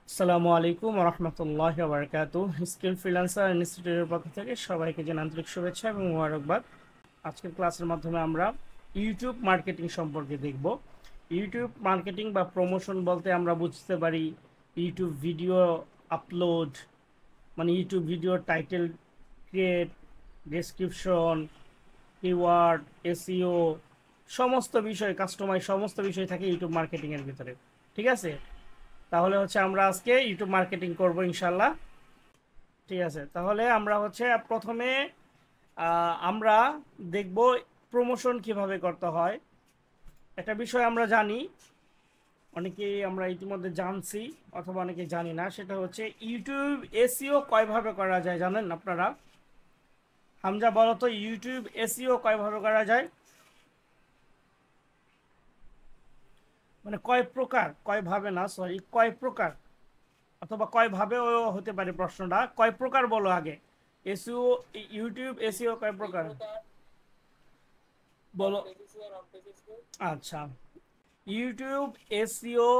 আসসালামু আলাইকুম রহমতুল্লাহ বারকাতুহ। Skill freelancer ইনস্টিটিউটের পক্ষ থেকে সবাইকে জানাই আন্তরিক শুভেচ্ছা এবং মোবারকবাদ। আজকের ক্লাসের মাধ্যমে আমরা ইউটিউব মার্কেটিং সম্পর্কে দেখব। ইউটিউব মার্কেটিং বা প্রমোশন বলতে আমরা বুঝতে পারি ইউটিউব ভিডিও আপলোড, মানে YouTube video title create, description, keyword, SEO, সমস্ত বিষয় কাস্টমাইজ, সমস্ত বিষয় থাকে ইউটিউব মার্কেটিংয়ের ভিতরে। ঠিক আছে, তাহলে হচ্ছে আমরা আজকে ইউটিউব মার্কেটিং করব ইনশাল্লাহ। ঠিক আছে, তাহলে আমরা হচ্ছে প্রথমে আমরা দেখব প্রমোশন কিভাবে করতে হয়। একটা বিষয় আমরা জানি, অনেকেই আমরা ইতিমধ্যে জানছি অথবা অনেকে জানি না, সেটা হচ্ছে ইউটিউব এসইও কয়ভাবে করা যায় জানেন আপনারা? হামজা বলো তো, ইউটিউব এসইও কয়ভাবে করা যায়, মানে কয় প্রকার, কয়ভাবে না, সরি, কয় প্রকার অথবা কয় ভাবেও হতে পারে। প্রশ্নটা কয় প্রকার বলো আগে। এসইও, ইউটিউব এসইও কয় প্রকার বলো। আচ্ছা, ইউটিউব এসইও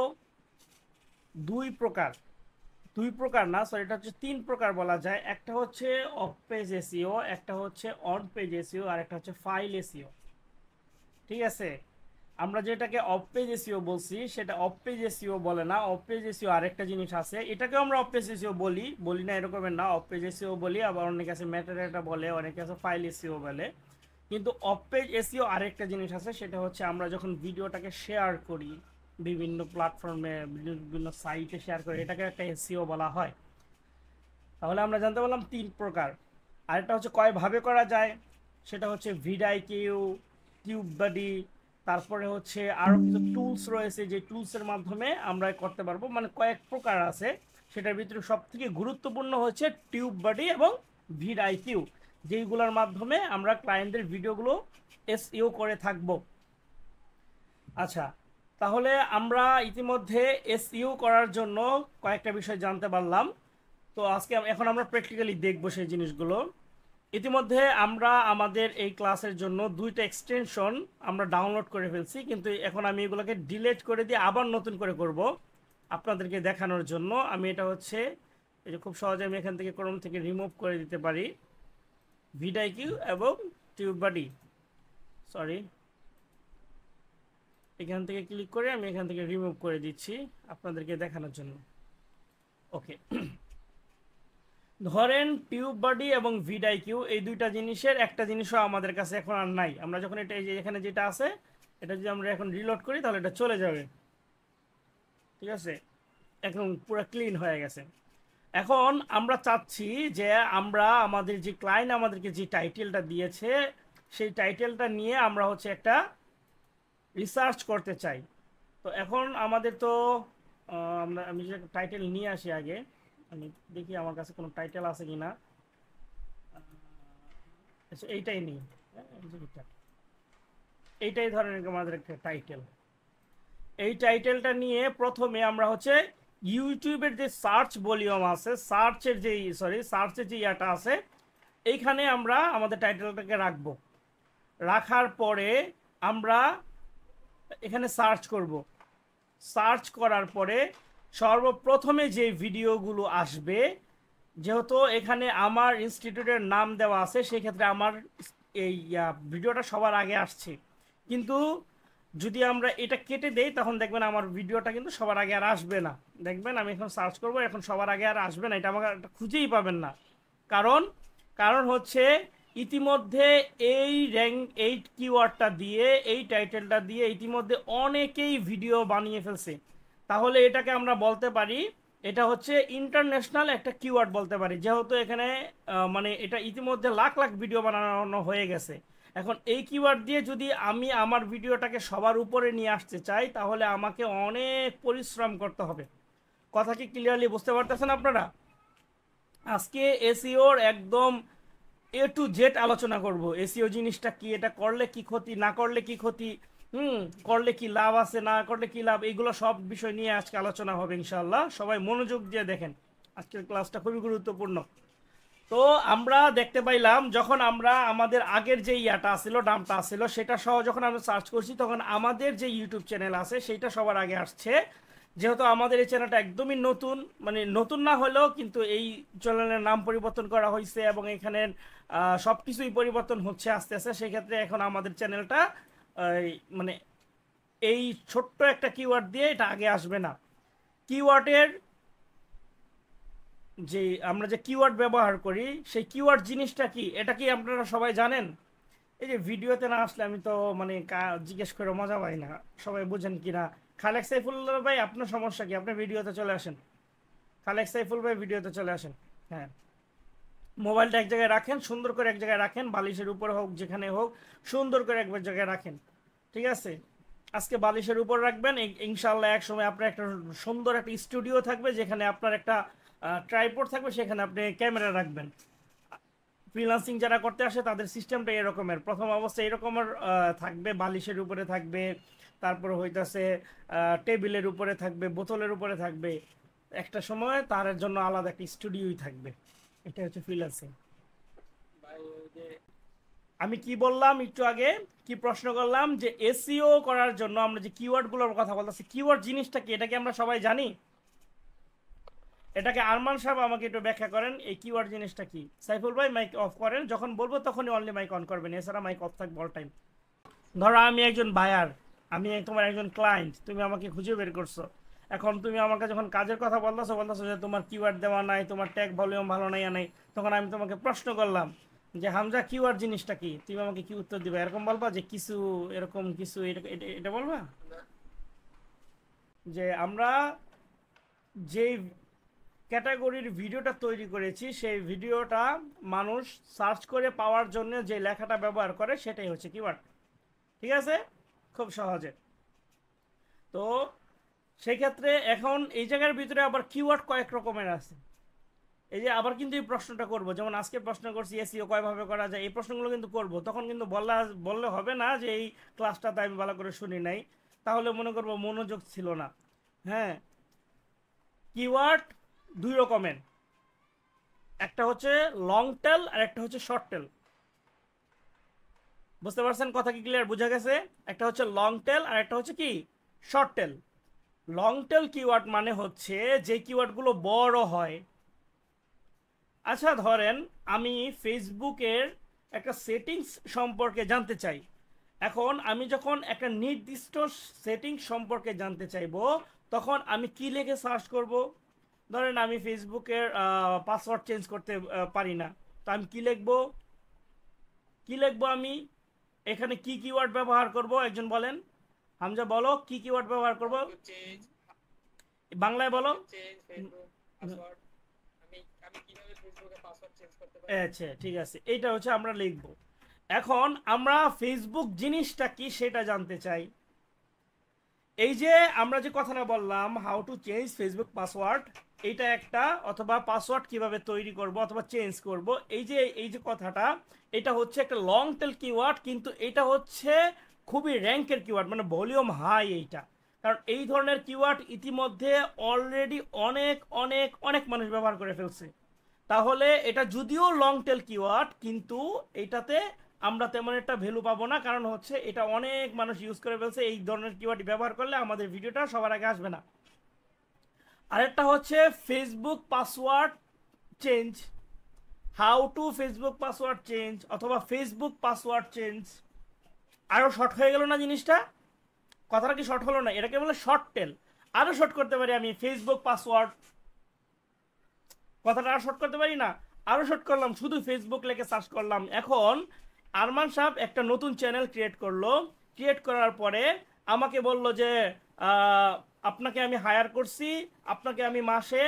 দুই প্রকার, দুই প্রকার না, সরি, এটা হচ্ছে তিন প্রকার বলা যায়। একটা হচ্ছে অফ পেজ এসইও, একটা হচ্ছে অন পেজ এসইও, আর একটা হচ্ছে ফাইল এসইও। ঠিক আছে, আমরা যেটাকে অফ পেজ এসইও বলছি সেটা অফ পেজ এসইও বলে না। অফ পেজ এসইও আরেকটা জিনিস আছে, এটাকেও আমরা অফ পেজ এসইও বলি, বলি না এরকমের না, অফ পেজ এসইও বলি। আবার অনেকে আছে মেটাডাটা বলে, অনেকে আছে ফাইল এসইও বলে। কিন্তু অফ পেজ এসইও আরেকটা জিনিস আছে, সেটা হচ্ছে আমরা যখন ভিডিওটাকে শেয়ার করি বিভিন্ন প্ল্যাটফর্মে, বিভিন্ন সাইটে শেয়ার করি, এটাকে একটা এসইও বলা হয়। তাহলে আমরা জানতে পারলাম তিন প্রকার। আরেকটা হচ্ছে কয়ভাবে করা যায়, সেটা হচ্ছে ভিডআইকিউ, টিউববাডি, তারপরে হচ্ছে আরও কিছু টুলস রয়েছে, যে টুলসের মাধ্যমে আমরা করতে পারবো, মানে কয়েক প্রকার আছে। সেটার ভিতরে সব থেকে গুরুত্বপূর্ণ হচ্ছে টিউববাডি এবং ভিডআইকিউ, যেইগুলোর মাধ্যমে আমরা ক্লায়েন্টদের ভিডিওগুলো এসইও করে থাকবো। আচ্ছা, তাহলে আমরা ইতিমধ্যে এসইও করার জন্য কয়েকটা বিষয় জানতে পারলাম। তো আজকে এখন আমরা প্র্যাকটিক্যালি দেখবো সেই জিনিসগুলো। ইতিমধ্যে আমরা আমাদের এই ক্লাসের জন্য দুইটা এক্সটেনশন আমরা ডাউনলোড করে ফেলছি, কিন্তু এখন আমি এগুলোকে ডিলিট করে দিয়ে আবার নতুন করে করব আপনাদেরকে দেখানোর জন্য। আমি এটা হচ্ছে এই যে খুব সহজে আমি এখান থেকে ক্রোম থেকে রিমুভ করে দিতে পারি ভিডআইকিউ এবং টিউববাডি, সরি, এখান থেকে ক্লিক করে আমি এখান থেকে রিমুভ করে দিচ্ছি আপনাদেরকে দেখানোর জন্য। ওকে, ধরেন টিউববাডি এবং ভিডআইকিউ এই দুইটা জিনিসের একটা জিনিসও আমাদের কাছে এখন আর নাই। আমরা যখন এটা, এই যে এখানে যেটা আছে, এটা যদি আমরা এখন রিলোড করি তাহলে এটা চলে যাবে। ঠিক আছে, এখন পুরো ক্লিন হয়ে গেছে। এখন আমরা চাচ্ছি যে আমরা আমাদের যে ক্লায়েন্ট আমাদেরকে যে টাইটেলটা দিয়েছে সেই টাইটেলটা নিয়ে আমরা হচ্ছে একটা রিসার্চ করতে চাই। তো এখন আমাদের তো আমি যে টাইটেল নিয়ে আসি আগে, আমি দেখি আমার কাছে কোনো টাইটেল আছে কিনা। আচ্ছা, এইটাই নিই, এইটাই ধরেন আমাদের একটা টাইটেল। এই টাইটেলটা নিয়ে প্রথমে আমরা হচ্ছে ইউটিউবের যে সার্চ ভলিউম আছে, সার্চের যে ইয়াটা আছে, এইখানে আমরা আমাদের টাইটেলটাকে রাখবো। রাখার পরে আমরা এখানে সার্চ করব। সার্চ করার পরে সর্বপ্রথমে যে ভিডিওগুলো আসবে, যেহেতু এখানে আমার ইনস্টিটিউটের নাম দেওয়া আছে, সেক্ষেত্রে আমার এই ভিডিওটা সবার আগে আসছে। কিন্তু যদি আমরা এটা কেটে দেই তখন দেখবেন আমার ভিডিওটা কিন্তু সবার আগে আর আসবে না। দেখবেন আমি এখন সার্চ করব, এখন সবার আগে আর আসবে না, এটা আমাকে খুঁজেই পাবেন না। কারণ কারণ হচ্ছে ইতিমধ্যে এই র্যাঙ্ক, এই কিওয়ার্ডটা দিয়ে, এই টাইটেলটা দিয়ে ইতিমধ্যে অনেকেই ভিডিও বানিয়ে ফেলছে। তাহলে এটাকে আমরা বলতে পারি এটা হচ্ছে ইন্টারন্যাশনাল একটা কিওয়ার্ড বলতে পারি, যেহেতু এখানে মানে এটা ইতিমধ্যে লাখ লাখ ভিডিও বানানো হয়ে গেছে। এখন এই কিওয়ার্ড দিয়ে যদি আমি আমার ভিডিওটাকে সবার উপরে নিয়ে আসতে চাই তাহলে আমাকে অনেক পরিশ্রম করতে হবে। কথা কি ক্লিয়ারলি বুঝতে পারতেছেন আপনারা? আজকে এসইওর একদম এ টু জেড আলোচনা করব। এসইও জিনিসটা কি, এটা করলে কি ক্ষতি, না করলে কি ক্ষতি, করলে কি লাভ আছে, না করলে কি লাভ, এগুলো সব বিষয় নিয়ে আজকে আলোচনা হবে ইনশাআল্লাহ। সবাই মনোযোগ দিয়ে দেখেন, আজকের ক্লাসটা খুবই গুরুত্বপূর্ণ। তো আমরা দেখতে পাইলাম যখন আমরা আমাদের আগের যে ইয়াটা ছিল, নামটা ছিল, সেটা সহ যখন আমরা সার্চ করছি তখন আমাদের যে ইউটিউব চ্যানেল আছে সেইটা সবার আগে আসছে। যেহেতু আমাদের এই চ্যানেলটা একদমই নতুন, মানে নতুন না হলেও কিন্তু এই চ্যানেলের নাম পরিবর্তন করা হয়েছে এবং এখানে সব কিছুই পরিবর্তন হচ্ছে আস্তে আস্তে, সেক্ষেত্রে এখন আমাদের চ্যানেলটা মানে এই ছোট্ট একটা কিওয়ার্ড দিয়ে এটা আগে আসবে না। কিওয়ার্ডের যে আমরা যে কিওয়ার্ড ব্যবহার করি সেই কিওয়ার্ড জিনিসটা কি, এটা কি আপনারা সবাই জানেন? এই যে ভিডিওতে না আসলে আমি তো মানে জিজ্ঞেস করে মজা পাই না, সবাই বুঝেন কি না। খালেক সাইফুল্লাহ ভাই, আপনার সমস্যা কি? আপনি ভিডিওতে চলে আসেন। খালেক সাইফুল ভাই ভিডিওতে চলে আসেন। হ্যাঁ, মোবাইলটা এক জায়গায় রাখেন, সুন্দর করে এক জায়গায় রাখেন, বালিশের উপর হোক যেখানে হোক সুন্দর করে এক জায়গায় রাখেন, ঠিক আছে? আজকে বালিশের উপর রাখবেন, ইনশাল্লাহ এক সময় আপনার একটা সুন্দর একটা স্টুডিও থাকবে যেখানে আপনার একটা ট্রাইপড থাকবে, সেখানে আপনি ক্যামেরা রাখবেন। ফ্রিল্যান্সিং যারা করতে আসে তাদের সিস্টেমটা এরকমের, প্রথম অবস্থায় এরকমের থাকবে, বালিশের উপরে থাকবে, তারপর হইতাছে টেবিলের উপরে থাকবে, বোতলের উপরে থাকবে, একটা সময় তার জন্য আলাদা একটা স্টুডিওই থাকবে। এটা হচ্ছে ফ্রিল্যান্সিং। আমি কি বললাম একটু আগে, কি প্রশ্ন করলাম যে এসইও করার জন্য আমরা যে কিওয়ার্ডগুলোর কথা বলতেছি, কিওয়ার্ড জিনিসটা কি এটা কি আমরা সবাই জানি? এটাকে আরমান সাহেব আমাকে একটু ব্যাখ্যা করেন, এই কিওয়ার্ড জিনিসটা কি? সাইফুল ভাই মাইক অফ করেন, যখন বলবো তখনই অনলি মাইক অন করবেন, এছাড়া মাইক অফ থাকবে অল টাইম। ধরো আমি একজন বায়ার, আমি তোমার একজন ক্লায়েন্ট, তুমি আমাকে খুঁজে বের করছো, এখন তুমি আমাকে যখন কাজের কথা বলতেছো যে তোমার কিওয়ার্ড দেওয়া নাই, তোমার ট্যাগ ভলিউম ভালো নাই নাই, তখন আমি তোমাকে প্রশ্ন করলাম যে হামজা কিওয়ার্ড জিনিসটা কি, তুমি আমাকে কি উত্তর দিবে? এরকম বলবা যে কিছু, এরকম কিছু, এটা বলবা? যে আমরা যেই ক্যাটাগরির ভিডিওটা তৈরি করেছি সেই ভিডিওটা মানুষ সার্চ করে পাওয়ার জন্য যে লেখাটা ব্যবহার করে সেটাই হচ্ছে কিওয়ার্ড, ঠিক আছে? খুব সহজে। তো সেই ক্ষেত্রে এখন এই জায়গার ভিতরে আবার কিওয়ার্ড কয়েক রকমের আছে। এই যে আবার কিন্তু এই প্রশ্নটা করব, যেমন আজকে প্রশ্ন করছি এসইও কয়ভাবে করা যায়, এই প্রশ্নগুলো কিন্তু করব, তখন কিন্তু বললে হবে না যে এই ক্লাসটাতে আমি ভালো করে শুনি নাই, তাহলে মনে করব মনোযোগ ছিল না। হ্যাঁ, কিওয়ার্ড দুই রকমের, একটা হচ্ছে লং টেল আর একটা হচ্ছে শর্ট টেল। বুঝতে পারছেন? কথা কি ক্লিয়ার, বোঝা গেছে? একটা হচ্ছে লং টেল আর একটা হচ্ছে কি short tail. Long tail keyword মানে হচ্ছে যে কিওয়ার্ডগুলো বড় হয়। আচ্ছা ধরেন আমি ফেসবুকের একটা সেটিংস সম্পর্কে জানতে চাই, এখন আমি যখন একটা নির্দিষ্ট সেটিংস সম্পর্কে জানতে চাইবো তখন আমি কি লিখে সার্চ করব? ধরেন আমি ফেসবুকের পাসওয়ার্ড চেঞ্জ করতে পারি না, তো আমি কি লিখবো? আমি এখানে কি কিওয়ার্ড ব্যবহার করব? একজন বলেন, হামজা বলো কি কিওয়ার্ড ব্যবহার করব, বাংলায় বলো। আচ্ছা ঠিক আছে, এইটা হচ্ছে আমরা লিখব। এখন আমরা ফেসবুক জিনিসটা কি সেটা জানতে চাই। এই যে আমরা যে কথাটা বললাম how to change Facebook password, এটা একটা, অথবা পাসওয়ার্ড কিভাবে তৈরি করব অথবা চেঞ্জ করব, এই যে কথাটা, এটা হচ্ছে একটা লং টেল কিওয়ার্ড, কিন্তু এটা হচ্ছে খুবই র্যাঙ্কের কিওয়ার্ড, মানে ভলিউম হাই এইটা। কারণ এই ধরনের কিওয়ার্ড ইতিমধ্যে অলরেডি অনেক অনেক অনেক মানুষ ব্যবহার করে ফেলছে। তাহলে এটা যদিও লং টেল কিওয়ার্ড, কিন্তু এটাতে আমরা তেমন একটা ভ্যালু পাবো না, কারণ হচ্ছে এটা অনেক মানুষ ইউজ করে ফেলছে, এই ধরনের কিওয়ার্ড ব্যবহার করলে আমাদের ভিডিওটা সবার আগে আসবে না। আরেকটা হচ্ছে Facebook password change, how to Facebook password change অথবা ফেসবুক পাসওয়ার্ড চেঞ্জ। আরও শর্ট হয়ে গেল না জিনিসটা? কথাটা কি শর্ট হলো না? এটাকে বলে শর্ট টেল। আরও শর্ট করতে পারি আমি ফেসবুক পাসওয়ার্ড, কথাটা আর শর্ট করতে পারি না? আরও শর্ট করলাম, শুধু ফেসবুক লেখে সার্চ করলাম। এখন আরমান সাহেব একটা নতুন চ্যানেল ক্রিয়েট করলো, ক্রিয়েট করার পরে আমাকে বলল যে আপনাকে আমি হায়ার করছি, আপনাকে আমি মাসে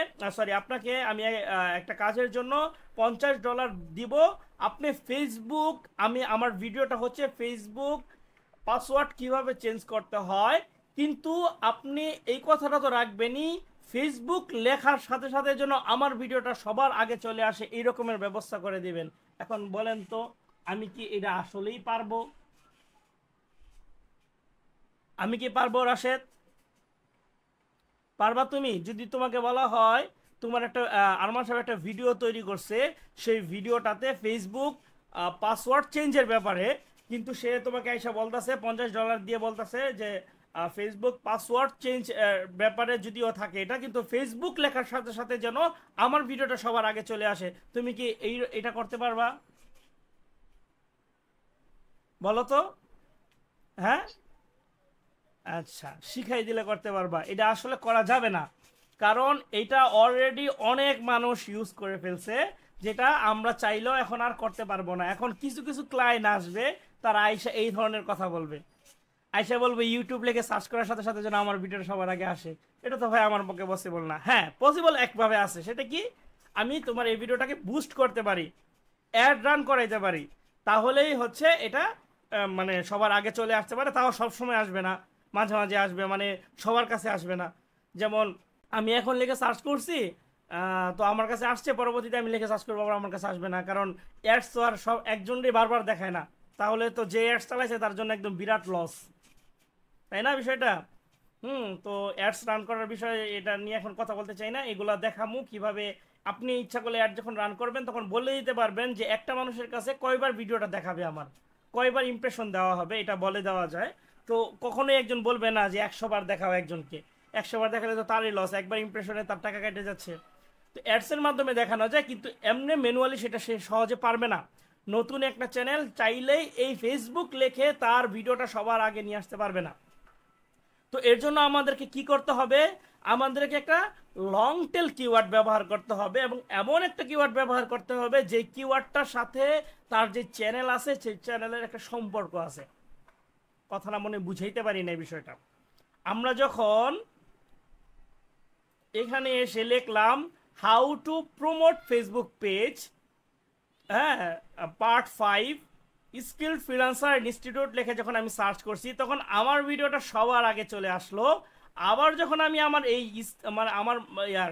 আপনাকে আমি একটা কাজের জন্য $50 দিব, আপনি ফেসবুক, আমার ভিডিওটা হচ্ছে ফেসবুক পাসওয়ার্ড কিভাবে চেঞ্জ করতে হয়, কিন্তু আপনি এই কথাটা তো রাখবেনই ফেসবুক লেখার সাথে সাথে যেন আমার ভিডিওটা সবার আগে চলে আসে, এই রকমের ব্যবস্থা করে দিবেন। এখন বলেন তো আমি কি এটা আসলেই পারবো? আমি কি পারবো রাশেদ? পারবা তুমি? যদি তোমাকে বলা হয় তোমার একটা আরমান সাহেব একটা ভিডিও তৈরি করছে, সেই ভিডিওটাতে ফেসবুক পাসওয়ার্ড চেঞ্জের ব্যাপারে, কিন্তু সে তোমাকে এসে বলতেছে $50 দিয়ে বলতেছে যে ফেসবুক পাসওয়ার্ড চেঞ্জ ব্যাপারে যদিও থাকে এটা, কিন্তু ফেসবুক লেখার সাথে সাথে যেন আমার ভিডিওটা সবার আগে চলে আসে। তুমি কি এটা করতে পারবা? বলো তো। হ্যাঁ, আচ্ছা, শিখাই দিলে করতে পারবা। এটা আসলে করা যাবে না, কারণ এটা অলরেডি অনেক মানুষ ইউজ করে ফেলছে, যেটা আমরা চাইলেও এখন আর করতে পারবো না। এখন কিছু কিছু ক্লায়েন্ট আসবে, তারা আইসা এই ধরনের কথা বলবে, আইসা বলবে ইউটিউব লিখে সার্চ করার সাথে সাথে যেন আমার ভিডিওটা সবার আগে আসে। এটা তো ভাই আমার পক্ষে পসিবল না। হ্যাঁ, পসিবল একভাবে আছে, সেটা কি, আমি তোমার এই ভিডিওটাকে বুস্ট করতে পারি, অ্যাড রান করাইতে পারি, তাহলেই হচ্ছে এটা মানে সবার আগে চলে আসতে পারে। তাও সব সময় আসবে না, মাঝে মাঝে আসবে, মানে সবার কাছে আসবে না। যেমন আমি এখন লিখে সার্চ করছি, তো আমার কাছে আসছে, পরবর্তীতে আমি লিখে সার্চ করবো, আবার আমার কাছে আসবে না, কারণ অ্যাডস তো আর সব একজনই বারবার দেখায় না। তাহলে তো যে অ্যাডস চালাইছে তার জন্য একদম বিরাট লস, তাই না বিষয়টা? তো অ্যাডস রান করার বিষয়ে এটা নিয়ে এখন কথা বলতে চাই না, এগুলা দেখামু কিভাবে আপনি ইচ্ছা করলে অ্যাড যখন রান করবেন তখন বলে দিতে পারবেন যে একটা মানুষের কাছে কয়বার ভিডিওটা দেখাবে, আমার কয়বার ইমপ্রেশন দেওয়া হবে, এটা বলে দেওয়া যায়। তো কখনোই একজন বলবে না যে 100 বার দেখাও একজনকে, 100 বার দেখালে তো তারই লস, একবার ইমপ্রেশনে তার টাকা কেটে যাচ্ছে। তো অ্যাডসের মাধ্যমে দেখানো যায়, কিন্তু এমনি ম্যানুয়ালি সেটা সে সহজে পারবে না। নতুন একটা চ্যানেল চাইলেই এই ফেসবুক লেখে তার ভিডিওটা সবার আগে নিয়ে আসতে পারবে না। তো এর জন্য আমাদেরকে কি করতে হবে, আমাদেরকে একটা লং টেল কিওয়ার্ড ব্যবহার করতে হবে, এবং এমন একটা কিওয়ার্ড ব্যবহার করতে হবে যে কিওয়ার্ডটার সাথে তার যে চ্যানেল আছে সেই চ্যানেলের একটা সম্পর্ক আছে। কথাটা মনে বুঝাইতে পারি না এই বিষয়টা। আমরা যখন এখানে এসে লিখলাম how to promote Facebook page, হ্যাঁ, পার্ট 5 স্কিল্ড ফ্রিল্যান্সার ইনস্টিটিউট লিখে যখন আমি সার্চ করছি, তখন আমার ভিডিওটা সবার আগে চলে আসলো। আবার যখন আমি আমার এই আমার ইয়ার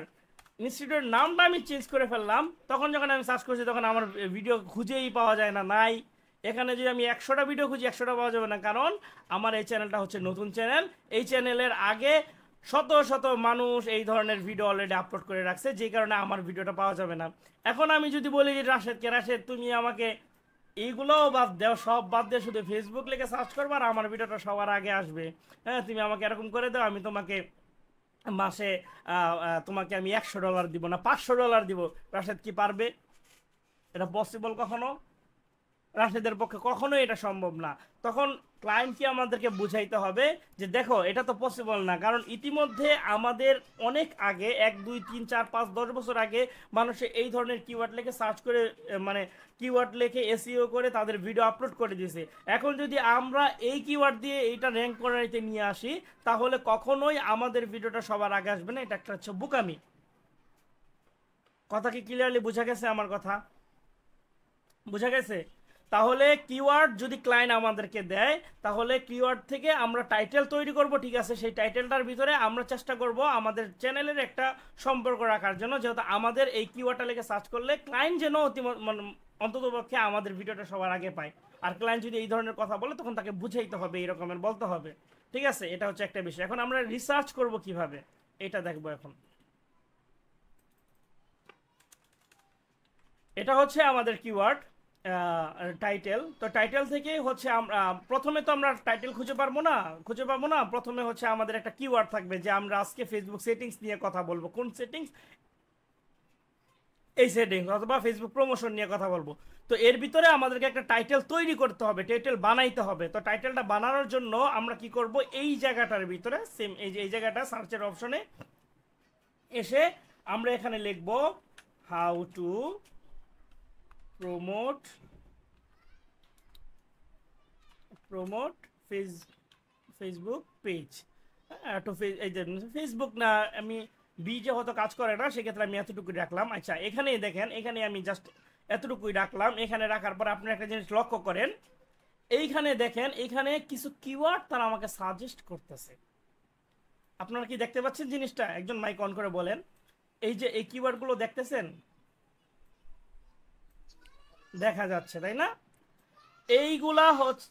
ইনস্টিটিউটের নামটা আমি চেঞ্জ করে ফেললাম, তখন যখন আমি সার্চ করছি তখন আমার ভিডিও খুঁজেই পাওয়া যায় না, নাই। এখানে যদি আমি 100টা ভিডিও খুঁজি 100টা পাওয়া যাবে না, কারণ আমার এই চ্যানেলটা হচ্ছে নতুন চ্যানেল। এই চ্যানেলের আগে শত শত মানুষ এই ধরনের ভিডিও অলরেডি আপলোড করে রাখছে, যে কারণে আমার ভিডিওটা পাওয়া যাবে না। এখন আমি যদি বলি যে রাশেদকে, রাশেদ তুমি আমাকে এইগুলোও বাদ দাও, সব বাদ দিয়ে শুধু ফেসবুক লিখে সার্চ করবো আর আমার ভিডিওটা সবার আগে আসবে, হ্যাঁ, তুমি আমাকে এরকম করে দাও, আমি তোমাকে মাসে তোমাকে আমি $100 দিব না, $500 দিব। রাশেদ কি পারবে? এটা পসিবল কখনো? রাশেদের পক্ষে কখনোই এটা সম্ভব না। তখন ক্লায়েন্টকে আমাদেরকে বুঝাইতে হবে যে দেখো এটা তো পসিবল না, কারণ ইতিমধ্যে আমাদের অনেক আগে 1 2 3 4 5 10 বছর আগে মানুষে এই ধরনের কিওয়ার্ড লিখে সার্চ করে মানে কিওয়ার্ড লিখে এসইও করে তাদের ভিডিও আপলোড করে দিয়েছে। এখন যদি আমরা এই কিওয়ার্ড দিয়ে এইটা র্যাঙ্ক করাইতে নিয়ে আসি, তাহলে কখনোই আমাদের ভিডিওটা সবার আগে আসবে না। এটা একটা হচ্ছে বোকামি। কথা কি ক্লিয়ারলি বোঝা গেছে? আমার কথা বোঝা গেছে? তাহলে কিওয়ার্ড যদি ক্লায়েন্ট আমাদেরকে দেয়, তাহলে কিওয়ার্ড থেকে আমরা টাইটেল তৈরি করব, ঠিক আছে, সেই টাইটেলটার ভিতরে আমরা চেষ্টা করব আমাদের চ্যানেলের একটা সম্পর্ক রাখার জন্য, যেহেতু আমাদের এই কিওয়ার্ডটা লিখে সার্চ করলে ক্লায়েন্ট যেন অন্ততপক্ষে আমাদের ভিডিওটা সবার আগে পায়। আর ক্লায়েন্ট যদি এই ধরনের কথা বলে তখন তাকে বুঝাইতে হবে, এই রকমের বলতে হবে, ঠিক আছে? এটা হচ্ছে একটা বিষয়। এখন আমরা রিসার্চ করব কিভাবে, এটা দেখবো এখন। এটা হচ্ছে আমাদের কিওয়ার্ড টাইটেল। তো টাইটেল থেকে হচ্ছে আমরা প্রথমে তো আমরা টাইটেল খুঁজে পাবো না। প্রথমে হচ্ছে আমাদের একটা কিওয়ার্ড থাকবে যে আমরা আজকে ফেসবুক সেটিংস নিয়ে কথা বলবো। কোন সেটিংস? এই সেটিংস, অথবা ফেসবুক প্রমোশন নিয়ে কথা বলবো। তো এর ভিতরে আমাদেরকে একটা টাইটেল তৈরি করতে হবে, টাইটেল বানাইতে হবে। তো টাইটেলটা বানানোর জন্য আমরা কি করব, এই জায়গাটার ভিতরে সেম এই জায়গাটা সার্চের অপশনে এসে আমরা এখানে লিখব how to promote Facebook page. তো এই যে ফেসবুক না, আমি যে হয়তো কাজ করে না, সেক্ষেত্রে আমি এতটুকুই রাখলাম। আচ্ছা, এখানে দেখেন, এখানে আমি জাস্ট এতটুকুই রাখলাম। এখানে রাখার পর আপনি একটা জিনিস লক্ষ্য করেন, এইখানে দেখেন, এখানে কিছু কিওয়ার্ড তারা আমাকে সাজেস্ট করতেছে। আপনারা কি দেখতে পাচ্ছেন জিনিসটা? একজন মাইক অন করে বলেন, এই যে এই কিওয়ার্ডগুলো দেখতেছেন? দেখা যাচ্ছে, তাই না? এইগুলা হচ্ছে,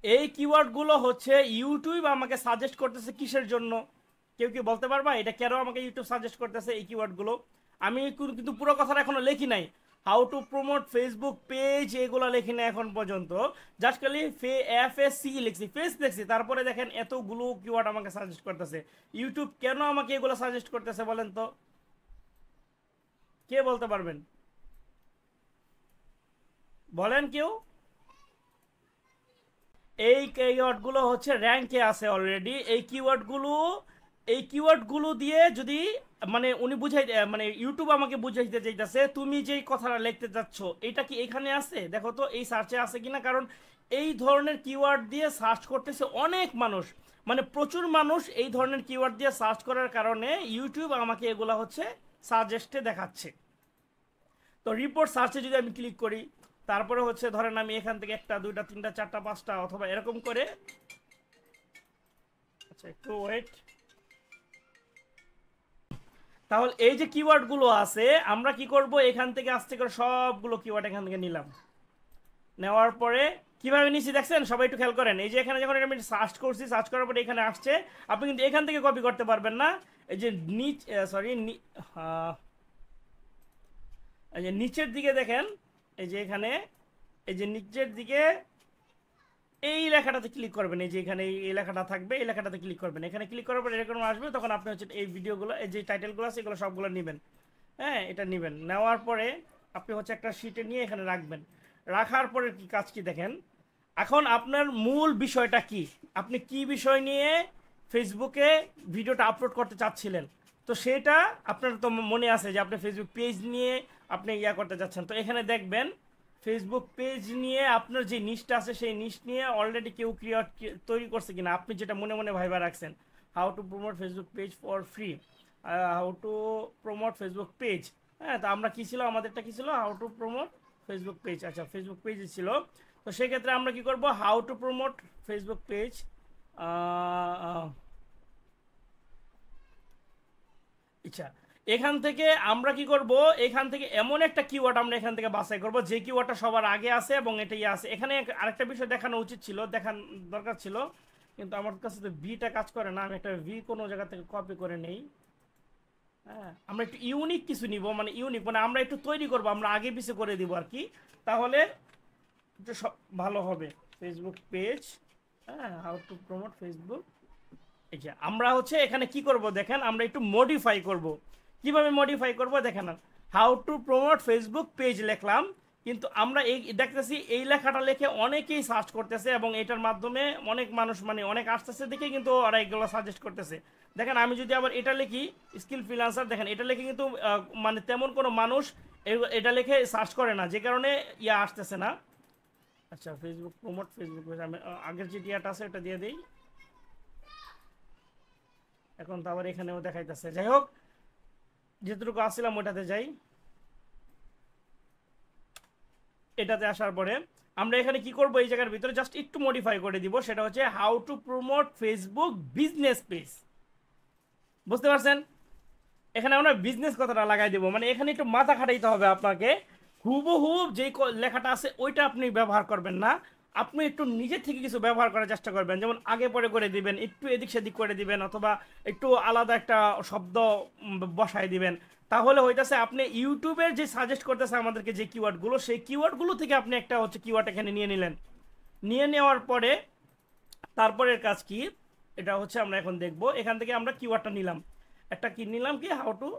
এই কিওয়ার্ডগুলো হচ্ছে ইউটিউব আমাকে সাজেস্ট করতেছে। কিসের জন্য? কেউ কি বলতে পারবা এটা কেন আমাকে ইউটিউব সাজেস্ট করতেছে এই কিওয়ার্ডগুলো? আমি কিন্তু পুরো কথাটা এখনো লেখি নাই। How to promote Facebook page এগুলো লেখি না এখন পর্যন্ত, জাস্ট খালি FAC লিখছি, ফেস লিখছি, তারপরে দেখেন এতগুলো কিওয়ার্ড আমাকে সাজেস্ট করতেছে। ইউটিউব কেন আমাকে এগুলো সাজেস্ট করতেছে বলেন তো, কে বলতে পারবেন? বলেন কেউ। এই কিওয়ার্ডগুলো হচ্ছে র্যাঙ্কে আছে অলরেডি। এই কিওয়ার্ডগুলো দিয়ে যদি মানে উনি বুঝাই মানে ইউটিউব আমাকে বুঝাইতে চাইতেছে তুমি যেই কথাটা লিখতে যাচ্ছ এটা কি এখানে আছে, দেখো তো এই সার্চে আছে কিনা। কারণ এই ধরনের কিওয়ার্ড দিয়ে সার্চ করতেছে অনেক মানুষ, মানে প্রচুর মানুষ এই ধরনের কিওয়ার্ড দিয়ে সার্চ করার কারণে ইউটিউব আমাকে এগুলা হচ্ছে সাজেস্টে দেখাচ্ছে। তো রিপোর্ট সার্চে যদি আমি ক্লিক করি, তারপরে হচ্ছে ধরেন আমি এখান থেকে একটা দুইটা তিনটা চারটা পাঁচটা অথবা এরকম করে, আচ্ছা একটু ওয়েট, তাহলে এই যে কিওয়ার্ডগুলো আছে আমরা কি করব, এখান থেকে আস্তে করে সবগুলো কিওয়ার্ড এখান থেকে নিলাম। নেওয়ার পরে কিভাবে নিচ্ছি দেখছেন, সবাই একটু খেয়াল করেন। এই যে এখানে যখন আমি সার্চ করছি, সার্চ করার পরে এখানে আসছে, আপনি কিন্তু এখান থেকে কপি করতে পারবেন না। এই যে এই যে নিচের দিকে দেখেন, এই যে এখানে এই যে নিচের দিকে এই লেখাটাতে ক্লিক করবেন, এই যে এখানে এই লেখাটা থাকবে, এই লেখাটাতে ক্লিক করবেন। এখানে ক্লিক করার পর এরকম আসবে, তখন আপনি হচ্ছে এই ভিডিওগুলো, এই যে টাইটেলগুলো আছে এগুলো সবগুলো নেবেন। হ্যাঁ, এটা নেবেন, নেওয়ার পরে আপনি হচ্ছে একটা শিটে নিয়ে এখানে রাখবেন। রাখার পরে কি কাজ কি দেখেন, এখন আপনার মূল বিষয়টা কি, আপনি কি বিষয় নিয়ে ফেসবুকে ভিডিওটা আপলোড করতে চাচ্ছিলেন। তো সেটা আপনার তো মনে আছে যে আপনি ফেসবুক পেজ নিয়ে আপনি ইয়া করতে চাচ্ছেন। তো এখানে দেখবেন ফেসবুক পেজ নিয়ে আপনার যে নিশটা আছে সেই নিশ নিয়ে অলরেডি কেউ তৈরি করছে কিনা, আপনি যেটা মনে মনে ভাইবা রাখছেন। How to promote Facebook page for free, how to promote Facebook page. হ্যাঁ, তো আমরা কি ছিল, আমাদেরটা কি ছিল, how to promote Facebook page. আচ্ছা, ফেসবুক পেজে ছিল। তো সেক্ষেত্রে আমরা কি করব, how to promote Facebook page, আচ্ছা এখান থেকে আমরা কি করব, এখান থেকে এমন একটা কিওয়ার্ড আমরা এখান থেকে বাছাই করব যে কিওয়ার্ডটা সবার আগে আছে এবং এটাই আছে। এখানে আরেকটা বিষয় দেখানো উচিত ছিল, দেখান দরকার ছিল, কিন্তু আমার কাছে তো ভিটা কাজ করে না। আমি একটা ভি কোনো জায়গা থেকে কপি করে নেই। হ্যাঁ, আমরা একটু ইউনিক কিছু নিব, মানে ইউনিক মানে আমরা একটু তৈরি করব, আমরা আগে পিছিয়ে করে দিব আর কি, তাহলে একটু ভালো হবে। ফেসবুক পেজ, হ্যাঁ, হাউ টু প্রমোট ফেসবুক। আচ্ছা, আমরা হচ্ছে এখানে কি করব দেখেন, আমরা একটু মডিফাই করব। কিভাবে মডিফাই করব দেখেন, how to promote Facebook page লিখলাম, কিন্তু আমরা এই দেখতেছি এই লেখাটা লিখে অনেকেই সার্চ করতেছে এবং এটার মাধ্যমে অনেক মানুষ মানে অনেক আসতেছে দেখে কিন্তু ওরা এগুলো সাজেস্ট করতেছে। দেখেন আমি যদি আবার এটা লিখি স্কিল ফ্রিল্যান্সার, দেখেন এটা লিখে কিন্তু মানে তেমন কোনো মানুষ এটা লিখে সার্চ করে না, যে কারণে ইয়া আসতেছে না। আচ্ছা, ফেসবুক প্রমোট ফেসবুক পেজ, আমি আগের যে ইয়াটা আছে এটা দিয়ে দিই। এখন তো আবার এখানেও দেখাইতেছে, যাই হোক যেটুকু আসছিলাম ওটাতে যাই। এটাতে আসার পরে আমরা এখানে কি করব, এই জায়গার ভিতরে জাস্ট একটু মডিফাই করে দিব, সেটা হচ্ছে how to promote Facebook business page. বুঝতে পারছেন, এখানে আমরা বিজনেস কথাটা লাগাই দেবো, মানে এখানে একটু মাথা খাটাইতে হবে আপনাকে। হুবহু যেই লেখাটা আছে ওইটা আপনি ব্যবহার করবেন না, আপনি একটু নিজে থেকে কিছু ব্যবহার করার চেষ্টা করবেন, যেমন আগে পরে করে দিবেন, একটু এদিক সেদিক করে দিবেন, অথবা একটু আলাদা একটা শব্দ বসায় দিবেন। তাহলে হইতাছে আপনি ইউটিউবের যে সাজেস্ট করতেছে আমাদেরকে যে কিওয়ার্ডগুলো, সেই কিওয়ার্ডগুলো থেকে আপনি একটা হচ্ছে কিওয়ার্ড এখানে নিয়ে নিলেন। নিয়ে নেওয়ার পরে তারপরের কাজ কি, এটা হচ্ছে আমরা এখন দেখব। এখান থেকে আমরা কিওয়ার্ডটা নিলাম, একটা কি নিলাম কি, হাউ টু,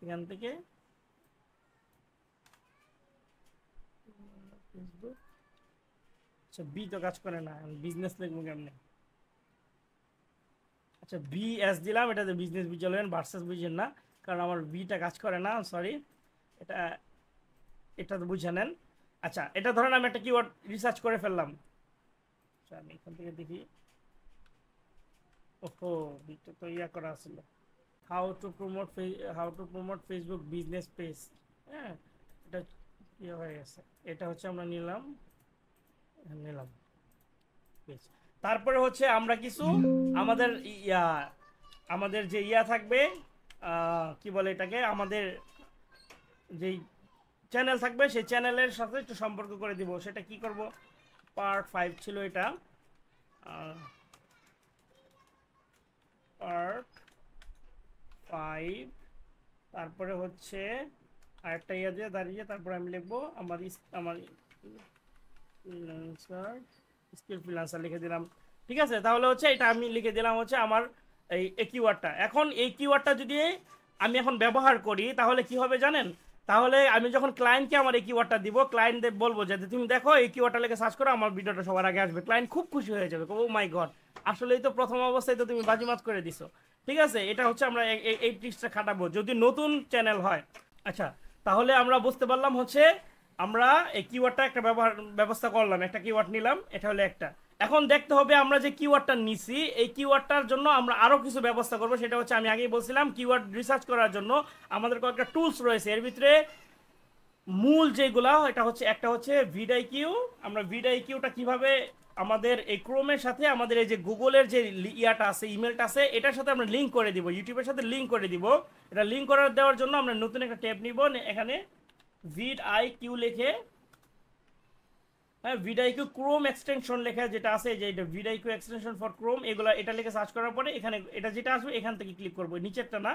এখান থেকে আচ্ছা বি তো কাজ করে না, বিজনেস লিখবো কেমনে। আচ্ছা বি এস দিলাম, এটাতে বিজনেস বুঝলেন, ভার্সেস বুঝেন না, কারণ আমার বিটা কাজ করে না, সরি। এটা এটা তো বুঝে নেন। আচ্ছা, এটা ধরেন আমি একটা কিওয়ার্ড রিসার্চ করে ফেললাম। আচ্ছা আমি এখান থেকে দেখি, ওহো বিটা তো ইয়া করা ছিল, how to promote how to promote Facebook business page. হ্যাঁ, এটা ইয়ে হয়ে গেছে, এটা হচ্ছে আমরা নিলাম, নিলাম পেজ। তারপরে হচ্ছে আমরা কিছু আমাদের ইয়া, আমাদের যে ইয়া থাকবে, কি বলে এটাকে, আমাদের যেই চ্যানেল থাকবে সেই চ্যানেলের সাথে একটু সম্পর্ক করে দিব। সেটা কি করব, পার্ট 5 ছিল এটা, পার্ট 5, তারপরে হচ্ছে আরেকটা ইয়ে দিয়ে দাঁড়িয়ে তারপর আমি লিখবো আমার আমার স্কিল ফ্রিল্যান্সার লিখে দিলাম। ঠিক আছে, তাহলে হচ্ছে এটা আমি লিখে দিলাম হচ্ছে আমার এই কিওয়ার্ডটা। এখন এই কিওয়ার্ডটা যদি আমি এখন ব্যবহার করি তাহলে কি হবে জানেন? তাহলে আমি যখন ক্লায়েন্টকে আমার এই কিওয়ার্ডটা দিব, ক্লায়েন্ট বলবো যে তুমি দেখো এই কিওয়ার্ডটা লিখে সার্চ করো, আমার ভিডিওটা সবার আগে আসবে। ক্লায়েন্ট খুব খুশি হয়ে যাবে, ও মাই গড, আসলেই তো প্রথম অবস্থায় তো তুমি বাজিমাত করে দিছো। ঠিক আছে, এটা হচ্ছে আমরা এই ট্রিক্সটা খাটাবো যদি নতুন চ্যানেল হয়। আচ্ছা, তাহলে আমরা বুঝতে পারলাম হচ্ছে আমরা এই কিওয়ার্ডটা একটা ব্যবস্থা করলাম, একটা কিওয়ার্ড নিলাম, এটা হলো একটা। এখন দেখতে হবে আমরা যে কিওয়ার্ডটা নিছি এই কিওয়ার্ডটার জন্য আমরা আরো কিছু ব্যবস্থা করব। সেটা হচ্ছে আমি আগেই বলছিলাম কিওয়ার্ড রিসার্চ করার জন্য আমাদের কয়েকটা টুলস রয়েছে। এর ভিতরে মূল যেগুলা এটা হচ্ছে একটা হচ্ছে ভিডআইকিউ। আমরা ভিডআইকিউটা কিভাবে আমাদের এই ক্রোমের সাথে আমাদের এই যে গুগলের যে ইয়াটা আছে, ইমেলটা আছে, এটার সাথে আমরা লিঙ্ক করে দিব, ইউটিউবের সাথে লিঙ্ক করে দিব। এটা লিঙ্ক করে দেওয়ার জন্য আমরা নতুন একটা ট্যাব নিব, এখানে ভিডআইকিউ লিখে, হ্যাঁ ভিডআইকিউ ক্রোম এক্সটেনশন লেখা যেটা আছে, যে এটা ভিডআইকিউ এক্সটেনশন ফর ক্রোম, এগুলো এটা লিখে সার্চ করার পরে এখানে এটা যেটা আসবে এখান থেকে ক্লিক করব, নিচেরটা না,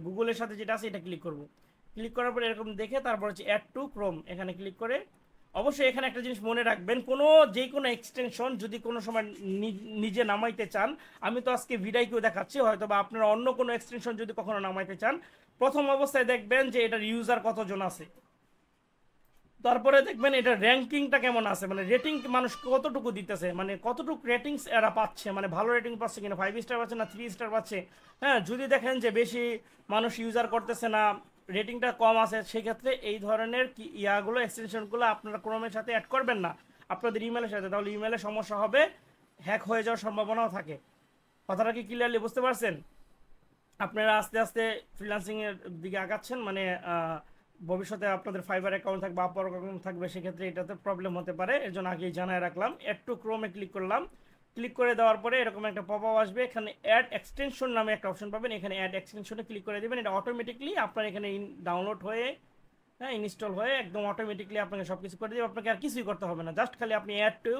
গুগলের সাথে যেটা আছে এটা ক্লিক করব। ক্লিক করার পরে এরকম দেখে তারপর হচ্ছে অ্যাড টু ক্রোম, এখানে ক্লিক করে অবশ্যই এখানে একটা জিনিস মনে রাখবেন, যে কোনো এক্সটেনশন যদি কোনো সময় নিজে নামাইতে চান, আমি তো আজকে ভিডআইকিউ দেখাচ্ছি, হয়তো বা আপনারা অন্য কোনো এক্সটেনশন যদি কখনো নামাইতে চান, প্রথম অবস্থায় দেখবেন যে এটার ইউজার কতজন আছে, তারপরে দেখবেন এটা র্যাঙ্কিংটা কেমন আছে, মানে রেটিং মানুষ কতটুকু দিতেছে, মানে কতটুকু রেটিংস এরা পাচ্ছে, মানে ভালো রেটিং পাচ্ছে কিনা, 5 স্টার পাচ্ছে না 3 স্টার পাচ্ছে। হ্যাঁ, যদি দেখেন যে বেশি মানুষ ইউজার করতেছে না, রেটিংটা কম আছে, সেক্ষেত্রে এই ধরনের ইয়াগুলো এক্সটেনশনগুলো আপনারা ক্রোমের সাথে অ্যাড করবেন না আপনাদের ইমেলের সাথে, তাহলে ইমেলে সমস্যা হবে, হ্যাক হয়ে যাওয়ার সম্ভাবনাও থাকে। কথাটা কি ক্লিয়ারলি বুঝতে পারছেন? আপনারা আস্তে আস্তে ফ্রিল্যান্সিংয়ের দিকে আগাচ্ছেন, মানে ভবিষ্যতে আপনাদের ফাইবার অ্যাকাউন্ট থাকবে, আপওয়ার্ক অ্যাকাউন্ট থাকবে, সেক্ষেত্রে এটাতে প্রবলেম হতে পারে, এর জন্য আগেই জানায় রাখলাম। অ্যাড টু ক্রোমে ক্লিক করলাম, ক্লিক করে দেওয়ার পরে এরকম একটা পপ আপ আসবে, এখানে অ্যাড এক্সটেনশন নামে একটা অপশন পাবেন, এখানে অ্যাড এক্সটেনশনে ক্লিক করে দেবেন, এটা অটোমেটিকলি আপনার এখানে ডাউনলোড হয়ে, হ্যাঁ ইনস্টল হয়ে একদম অটোমেটিকলি আপনাকে সব কিছু করে দেবে, আপনাকে আর কিছুই করতে হবে না, জাস্ট খালি আপনি অ্যাড টু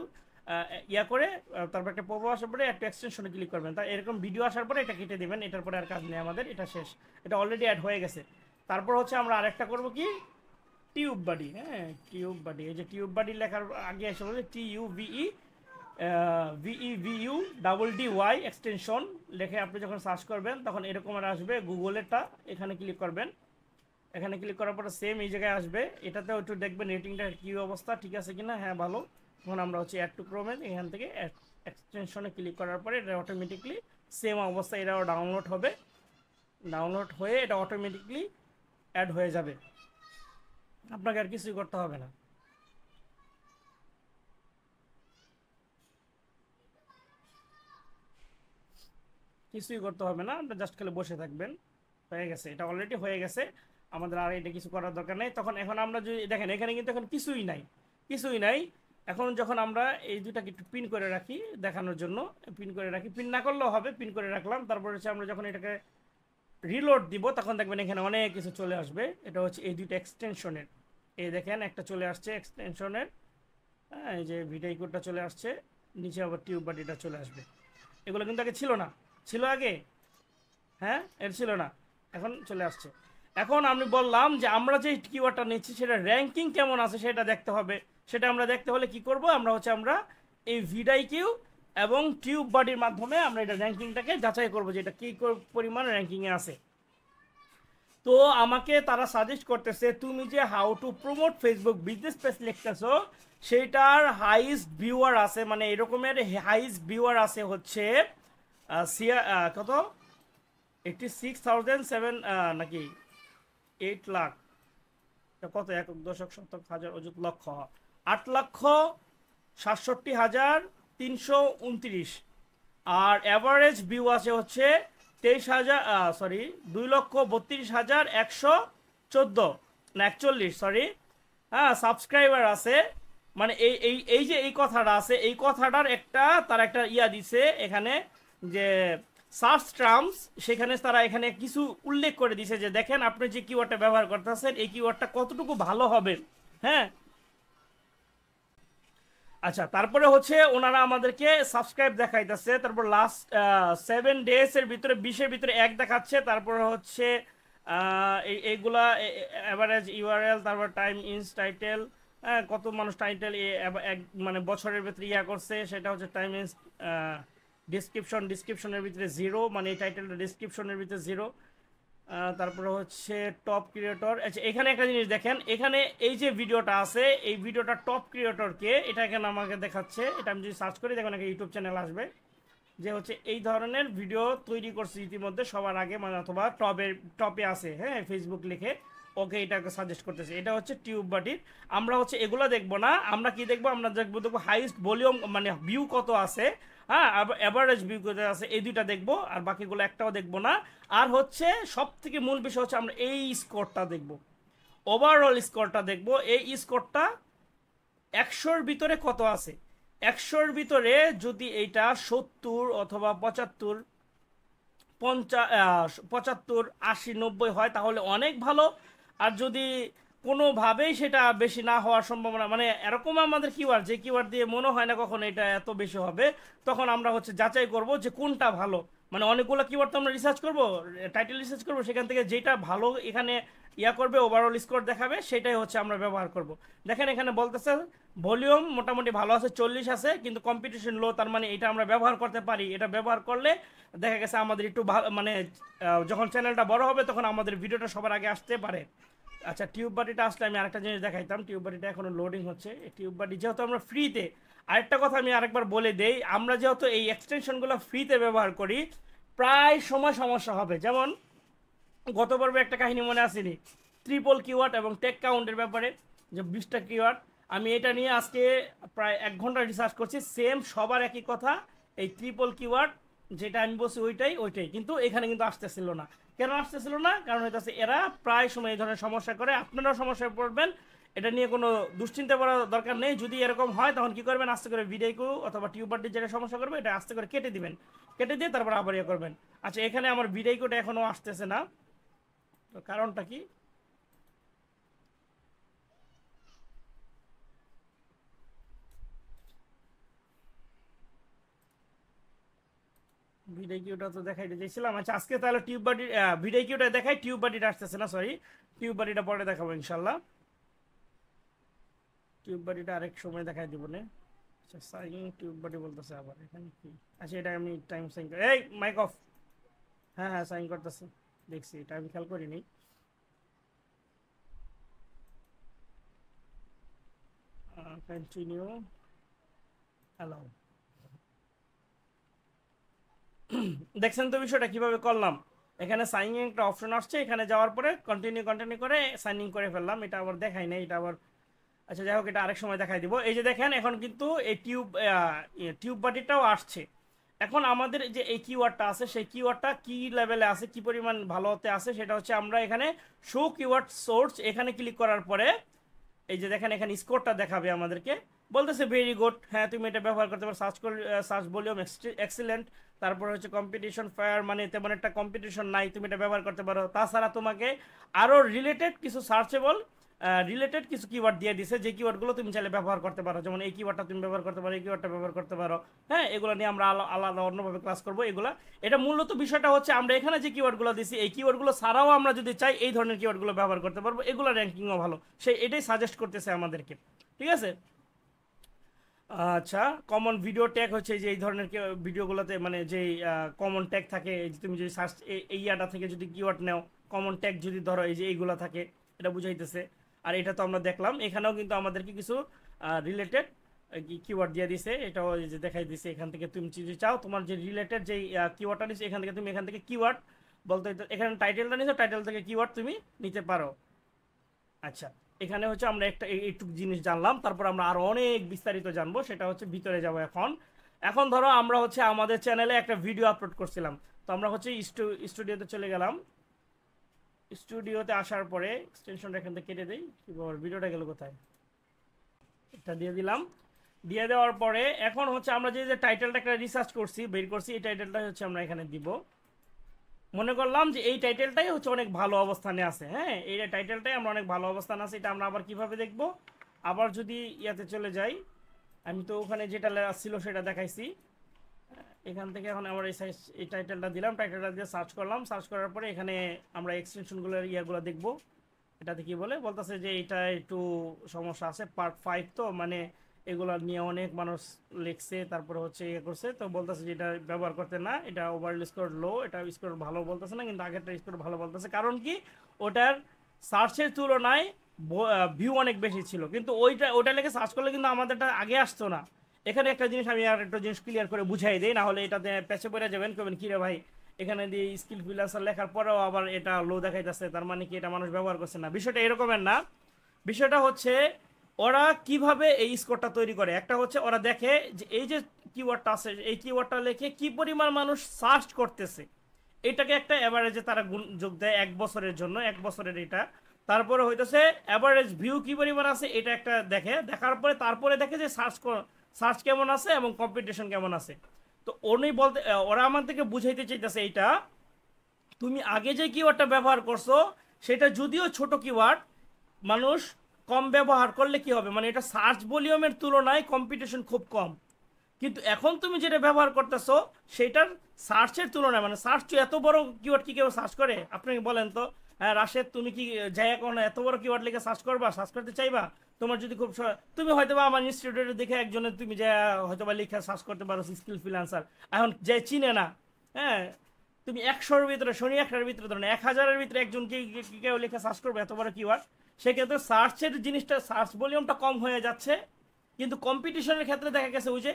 ইয়া করে তারপর একটা পপ আসার পরে একটা এক্সটেনশনে ক্লিক করবেন, তাই এরকম ভিডিও আসার পরে এটা কেটে দেবেন, এটার পরে আর কাজ নেই আমাদের, এটা শেষ, এটা অলরেডি অ্যাড হয়ে গেছে। তারপর হচ্ছে আমরা আরেকটা করব কি, টিউব বাডি। হ্যাঁ টিউব বাডি, এই যে টিউব বাডি লেখার আগে এসে বলছে TUBEVEVU এক্সটেনশন লেখে আপনি যখন সার্চ করবেন তখন এরকম আর আসবে, গুগলেরটা এখানে ক্লিক করবেন, এখানে ক্লিক করার পরে সেম এই জায়গায় আসবে, এটাতেও একটু দেখবেন রেটিংটা কী অবস্থা, ঠিক আছে কিনা, হ্যাঁ ভালো। তখন আমরা হচ্ছে অ্যাড টু ক্রোমে এখান থেকে এক্সটেনশনে ক্লিক করার পরে এটা অটোমেটিকলি সেম অবস্থা এটাও ডাউনলোড হবে, ডাউনলোড হয়ে এটা অটোমেটিকলি অ্যাড হয়ে যাবে, আপনাকে আর কিছুই করতে হবে না। কিছুই করতে হবে না, আপনি জাস্ট খালি বসে থাকবেন, হয়ে গেছে, এটা অলরেডি হয়ে গেছে, আমাদের আর এটা কিছু করার দরকার নেই। তখন এখন আমরা যদি দেখেন এখানে কিন্তু এখন কিছুই নাই, কিছুই নাই। এখন যখন আমরা এই দুটাকে একটু পিন করে রাখি দেখানোর জন্য, পিন করে রাখি, পিন না করলেও হবে, পিন করে রাখলাম, তারপর হচ্ছে আমরা যখন এটাকে রিলোড দিব তখন দেখবেন এখানে অনেক কিছু চলে আসবে, এটা হচ্ছে এই দুইটা এক্সটেনশনের, এই দেখেন একটা চলে আসছে এক্সটেনশনের, হ্যাঁ এই যে ভিডিও কোডটা চলে আসছে, নিচে আবার টিউব বাডিটা চলে আসবে, এগুলো কিন্তু আগে ছিল না, ছিল আগে, হ্যাঁ এর ছিল না, এখন চলে আসছে। এখন আমি বললাম যে আমরা যে কিওয়ার্ডটা নিচ্ছি সেটা র্যাঙ্কিং কেমন আছে সেটা দেখতে হবে, সেটা আমরা দেখতে হলে কি করব, আমরা হচ্ছে আমরা এই ভিডআইকিউ এবং টিউব বাডির মাধ্যমে আমরা এটা র্যাঙ্কিংটাকে যাচাই করব যে এটা কী পরিমাণ র্যাঙ্কিংয়ে আছে। তো আমাকে তারা সাজেস্ট করতেছে তুমি যে how to promote Facebook business page লিখতেছো সেইটার হাইস্ট ভিউয়ার আছে, মানে এরকমের হাইস্ট ভিউয়ার আছে হচ্ছে কত 86,007 নাকি 8 লাখ, কত একক দশক শতক হাজার অযুত লক্ষ 8,67,329, আর অ্যাভারেজ ভিউ আছে হচ্ছে 2,32,114 না 41, সরি, হ্যাঁ সাবস্ক্রাইবার আছে, মানে এই এই এই যে এই কথাটা আছে, এই কথাটার একটা তারা একটা ইয়া দিছে এখানে যে সার্চ টার্মস, সেখানে তারা এখানে কিছু উল্লেখ করে দিছে যে দেখেন আপনি যে কিওয়ার্ডটা ব্যবহার করতেছেন এই কিওয়ার্ডটা কতটুকু ভালো হবে। হ্যাঁ আচ্ছা, তারপরে হচ্ছে ওনারা আমাদেরকে সাবস্ক্রাইব দেখাইতেছে, তারপর লাস্ট 7 ডেজ এর ভিতরে 20-এর ভিতরে 1 দেখাচ্ছে, তারপরে হচ্ছে এইগুলা অ্যাভারেজ ইউআরএল, তারপর টাইম ইনস টাইটেল, হ্যাঁ কত মানুষ টাইটেল মানে বছরের ভিতরে করছে, সেটা হচ্ছে টাইম ইনস। ডিসক্রিপশনের ভিতরে 0, মানে এই টাইটেলটা ডিসক্রিপশনের ভিতরে 0। তারপরে হচ্ছে টপ ক্রিয়েটর। আচ্ছা এখানে একটা জিনিস দেখেন, এখানে এই যে ভিডিওটা আছে, এই ভিডিওটা টপ ক্রিয়েটরকে, এটা এখানে আমাকে দেখাচ্ছে। এটা আমি যদি সার্চ করি দেখুন একটা ইউটিউব চ্যানেল আসবে, যে হচ্ছে এই ধরনের ভিডিও তৈরি করছে ইতিমধ্যে সবার আগে, মানে অথবা টপে আছে, হ্যাঁ ফেসবুক লিখে, ওকে এটাকে সাজেস্ট করতেছে। এটা হচ্ছে টিউব বাডির। আমরা হচ্ছে এগুলো দেখবো না, আমরা কি দেখবো, আমরা দেখবো হাইস্ট ভলিউম, মানে ভিউ কত আছে, হ্যাঁ অ্যাভারেজ ভিউ কত আছে, এই দুইটা দেখবো, আর বাকিগুলো একটাও দেখবো না। আর হচ্ছে সব থেকে মূল বিষয় হচ্ছে আমরা এই স্কোরটা দেখবো, ওভারঅল স্কোরটা দেখবো। এই স্কোরটা 100-র ভিতরে কত আছে। 100-র ভিতরে যদি এইটা 70 অথবা 75, 75, 80, 90 হয় তাহলে অনেক ভালো। আর যদি কোনোভাবেই সেটা বেশি না হওয়ার সম্ভাবনা, মানে এরকম আমাদের কিওয়ার্ড, যে কিওয়ার্ড দিয়ে মনে হয় না কখনো এটা এত বেশি হবে, তখন আমরা হচ্ছে যাচাই করব যে কোনটা ভালো। মানে অনেকগুলো কিওয়ার্ড তো আমরা রিসার্চ করব, টাইটেল রিসার্চ করব, সেখান থেকে যেটা ভালো এখানে করবে, ওভারঅল স্কোর দেখাবে, সেটাই হচ্ছে আমরা ব্যবহার করব। দেখেন এখানে বলতেছে ভলিউম মোটামুটি ভালো আছে, 40 আছে, কিন্তু কম্পিটিশন লো, তার মানে এটা আমরা ব্যবহার করতে পারি। এটা ব্যবহার করলে দেখা গেছে আমাদের একটু ভালো, মানে যখন চ্যানেলটা বড় হবে তখন আমাদের ভিডিওটা সবার আগে আসতে পারে। আচ্ছা টিউব বাটিটা আসলে আমি আরেকটা জিনিস দেখাইতাম। টিউব বাটিটা এখনো লোডিং হচ্ছে। এই টিউব বাটি যেহেতু আমরা ফ্রিতে, আরেকটা কথা আমি আরেকবার বলে দেই, আমরা যেহেতু এই এক্সটেনশনগুলো ফ্রিতে ব্যবহার করি, প্রায় সময় সমস্যা হবে। যেমন গত পর্বে একটা কাহিনী মনে আসেনি, ট্রিপল কিওয়ার্ড এবং টেক কাউন্টের ব্যাপারে, যে 20টা কিওয়ার্ড। আমি এটা নিয়ে আজকে প্রায় 1 ঘন্টা রিসার্চ করছি, সেম সবার একই কথা, এই ট্রিপল কিওয়ার্ড যেটা আমি বলছি ওইটাই, কিন্তু এখানে কিন্তু আসতেছিল না। কেন আসতেছিল না? কারণ হইতেছে এরা প্রায় সময় এই ধরনের সমস্যা করে, আপনারাও সমস্যায় পড়বেন, এটা নিয়ে কোনো দুশ্চিন্তা করার দরকার নেই। যদি এরকম হয় তখন কি করবেন, আস্তে করে ভিডিও অথবা টিউবারটি যেটা সমস্যা করবে এটা আস্তে করে কেটে দিবেন, কেটে দিয়ে তারপর আবার করবেন। আচ্ছা এখানে আমার ভিডিওটা এখনও আসতেছে না, তো কারণটা কি? ভিডিও কিউটা তো দেখাইতে চাইছিলাম। আচ্ছা আজকে তাহলে টিউব বাডি ভিডিও কিউটা দেখাই, টিউব বাডিটা আসতেছে না, সরি, টিউব বাডিটা পরে দেখাবো ইনশাল্লাহ। টিউব বাডিটা আরেক সময় দেখাই দিব না। আচ্ছা সাইন টিউব বাডি বলতেছে আবার, এখানে কি? আচ্ছা এটা আমি টাইম সাইন, এই মাইক অফ। হ্যাঁ হ্যাঁ সাইন করতেছে, দেখছি, এটা আমি খেয়াল করিনি। Continue, allow. দেখছেন তো বিষয়টা কিভাবে করলাম? এখানে সাইনিং একটা অপশন আসছে, এখানে যাওয়ার পরে কন্টিনিউ করে সাইনিং করে ফেললাম। এটা আবার দেখাই নাই, এটা আবার, আচ্ছা যাই হোক, এটা আরেক সময় দেখাই দিব। এই যে দেখেন এখন কিন্তু এই টিউব বাটিটাও আসছে। এখন আমাদের যে এই কিওয়ার্ডটা আছে, সেই কিওয়ার্ডটা কি লেভেলে আছে, কি পরিমাণ ভালোতে আছে, সেটা হচ্ছে আমরা এখানে শো কিওয়ার্ড সোর্স, এখানে ক্লিক করার পরে এই যে দেখেন এখানে স্কোরটা দেখাবে আমাদেরকে, বলতেছে ভেরি গুড, হ্যাঁ তুমি এটা ব্যবহার করতে পারো, সার্চ ভলিউম এক্সিলেন্ট, তারপর হচ্ছে কম্পিটিশন ফায়ার, মানে তেমন একটা কম্পিটিশন নাই, তুমি এটা ব্যবহার করতে পারো। তাছাড়া তোমাকে আরও রিলেটেড কিছু কিওয়ার্ড দিয়ে দিছে, যে কিওয়ার্ডগুলো তুমি চাইলে ব্যবহার করতে পারো, যেমন এই কিওয়ার্ডটা তুমি ব্যবহার করতে পারো, এই কিওয়ার্ডটা ব্যবহার করতে পারো। হ্যাঁ এগুলো নিয়ে আমরা আলাদা অন্যভাবে ক্লাস করবো এগুলা। এটা মূলত বিষয়টা হচ্ছে আমরা এখানে যে কিওয়ার্ডগুলো দিছি, এই কিওয়ার্ডগুলো ছাড়াও আমরা যদি চাই এই ধরনের কিওয়ার্ডগুলো ব্যবহার করতে পারবো, এগুলো র্যাঙ্কিংও ভালো, এটাই সাজেস্ট করতেছে আমাদেরকে, ঠিক আছে। আচ্ছা কমন ভিডিও ট্যাগ হচ্ছে যে এই ধরনের ভিডিওগুলোতে, মানে যেই কমন ট্যাগ থাকে, তুমি যদি সার্চ এই ইয়াটা থেকে যদি কিওয়ার্ড নাও, কমন ট্যাগ যদি ধরো এই যে এইগুলো থাকে, এটা বুঝাইতেছে। আর এটা তো আমরা দেখলাম, এখানেও কিন্তু আমাদেরকে কিছু রিলেটেড কিওয়ার্ড দিয়ে দিছে, এটাও এই যে দেখাই দিছে। এখান থেকে তুমি যদি চাও তোমার যে রিলেটেড যে কিওয়ার্ডটা নিচ্ছে, এখান থেকে তুমি এখান থেকে কিওয়ার্ড বলতে, এখানে টাইটেলটা নিছো, টাইটেল থেকে কিওয়ার্ড তুমি নিতে পারো। আচ্ছা এখানে হচ্ছে আমরা একটু জিনিস জানলাম, তারপর আমরা আরো অনেক বিস্তারিত জানবো, সেটা হচ্ছে ভিতরে যাব এখন। এখন ধরো আমরা হচ্ছে আমাদের চ্যানেলে একটা ভিডিও আপলোড করছিলাম, তো আমরা হচ্ছে স্টুডিওতে চলে গেলাম। স্টুডিওতে আসার পরে এক্সটেনশনটা এখান থেকে কেটে দিই, কি বল ভিডিওটা গেল কোথায়, এটা দিয়ে দিলাম। দিয়ে দেওয়ার পরে এখন হচ্ছে আমরা যে টাইটেলটা একটা রিসার্চ করছি, বের করছি, এই টাইটেলটা হচ্ছে আমরা এখানে দিব। মনে করলাম যে এই টাইটেলটাই হচ্ছে অনেক ভালো অবস্থানে আছে, হ্যাঁ এই টাইটেলটাই আমরা অনেক ভালো অবস্থানে আছে। এটা আমরা আবার কিভাবে দেখব? আবার যদি ইয়াতে চলে যাই, আমি তো ওখানে যেটা ছিল সেটা দেখাইছি। এখান থেকে এখন আমরা এই টাইটেলটা দিলাম, টাইটেলটা দিয়ে সার্চ করলাম, সার্চ করার পরে এখানে আমরা এক্সটেনশনগুলোর ইয়াগুলো দেখব। এটাতে কি বলতেছে যে এটা একটু সমস্যা আছে, পার্ট 5 তো মানে এগুলো নিয়ে অনেক মানুষ লিখছে, তারপরে হচ্ছে ইয়ে করছে, তো বলতেছে যে এটা ব্যবহার করতে না, এটা ওভার স্কোর লো, এটা স্কোর ভালো বলতেছে না, কিন্তু আগেরটা স্কোর ভালো বলতেছে। কারণ কি, ওটার সার্চের তুলনায় ভিউ অনেক বেশি ছিল, কিন্তু ওইটা লেগে সার্চ করলে কিন্তু আমাদেরটা আগে আসতো না। এখানে একটা জিনিস আমি আর একটা জিনিস ক্লিয়ার করে বুঝাই দিই, না হলে এটাতে পেছে পড়ে যাবেন, করবেন কিরে ভাই এখানে দিয়ে স্কিল ফ্রিল্যান্সার লেখার পরেও আবার এটা লো দেখাইতেছে, তার মানে কি এটা মানুষ ব্যবহার করছে না। বিষয়টা এরকমের না, বিষয়টা হচ্ছে ওরা কিভাবে এই স্কোরটা তৈরি করে। একটা হচ্ছে ওরা দেখে যে এই যে কিওয়ার্ডটা আছে, এই কিওয়ার্ডটা লেখে কি পরিমাণ মানুষ সার্চ করতেছে, এটাকে একটা অ্যাভারেজে তারা যোগ দেয় 1 বছরের জন্য, 1 বছরের এটা। তারপরে হইতেছে অ্যাভারেজ ভিউ কি পরিমাণ আছে এটা একটা দেখে, দেখার পরে তারপরে দেখে যে সার্চ কেমন আছে এবং কম্পিটিশন কেমন আছে। তো উনি বলতে, ওরা আমার থেকে বুঝাইতে চাইতেছে এইটা, তুমি আগে যে কিওয়ার্ডটা ব্যবহার করছো সেটা যদিও ছোট কিওয়ার্ড, মানুষ কম ব্যবহার করলে কি হবে, মানে এটা সার্চ ভলিউমের তুলনায় কম্পিটিশন খুব কম। কিন্তু এখন তুমি যেটা ব্যবহার করতেছো সেটার সার্চের তুলনায়, মানে সার্চ এত বড় কিওয়ার্ড কি কেউ সার্চ করে? আপনি বলেন তো। হ্যাঁ রাশেদ, তুমি কি যাই এখন এত বড় কিওয়ার্ড লিখে সার্চ করবা, সার্চ করতে চাইবা? তোমার যদি খুব তুমি হয়তো বা আমার ইনস্টিটিউটে দেখে একজনের তুমি যে হয়তো বা লিখে সার্চ করতে পারো স্কিল ফ্রিল্যান্সার, এখন যে চিনে না, হ্যাঁ তুমি 100-এর ভিতরে, শনি 100-এর ভিতরে ধরেন 1000-এর ভিতরে একজন কেউ লিখে সার্চ করবে এত বড় কিওয়ার্ড, সেক্ষেত্রে সার্চের জিনিসটা, সার্চ ভলিউমটা কম হয়ে যাচ্ছে। কিন্তু কম্পিটিশনের ক্ষেত্রে দেখা গেছে ওই যে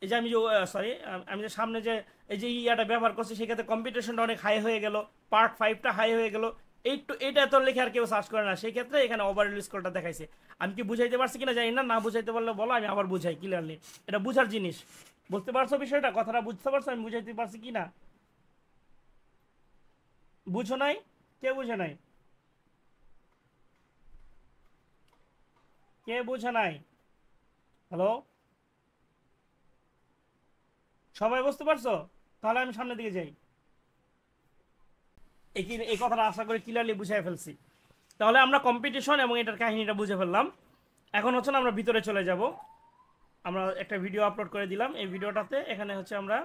এই যে আমি যে সরি আমি যে সামনে যে এই যে ইয়াটা ব্যবহার করছি সেক্ষেত্রে কম্পিটিশনটা অনেক হাই হয়ে গেল, পার্ট 5টা হাই হয়ে গেল, এটা তো লিখে আর কেউ সার্চ করে না, সেই ক্ষেত্রে এখানে ওভারঅল স্কোরটা দেখাইছে। আমি কি বুঝাইতে পারছি কিনা জানি না, না বুঝাইতে পারলে বলো, আমি আবার বুঝাই ক্লিয়ারলি। এটা বুঝার জিনিস, বুঝতে পারছো বিষয়টা, কথাটা বুঝতে পারছো আমি বুঝাইতে পারছি কি না? বুঝো নাই? কে বুঝে নাই? কে বুঝে নাই? হ্যালো, সবাই বুঝতে পারছো? তাহলে আমি সামনের দিকে যাই। এই কথাটা আশা করি ক্লিয়ারলি বুঝাই ফেলছি। তাহলে আমরা কম্পিটিশন এবং এটার কাহিনীটা বুঝে ফেললাম। এখন হচ্ছে না আমরা ভিতরে চলে যাব। আমরা একটা ভিডিও আপলোড করে দিলাম, এই ভিডিওটাতে এখানে হচ্ছে আমরা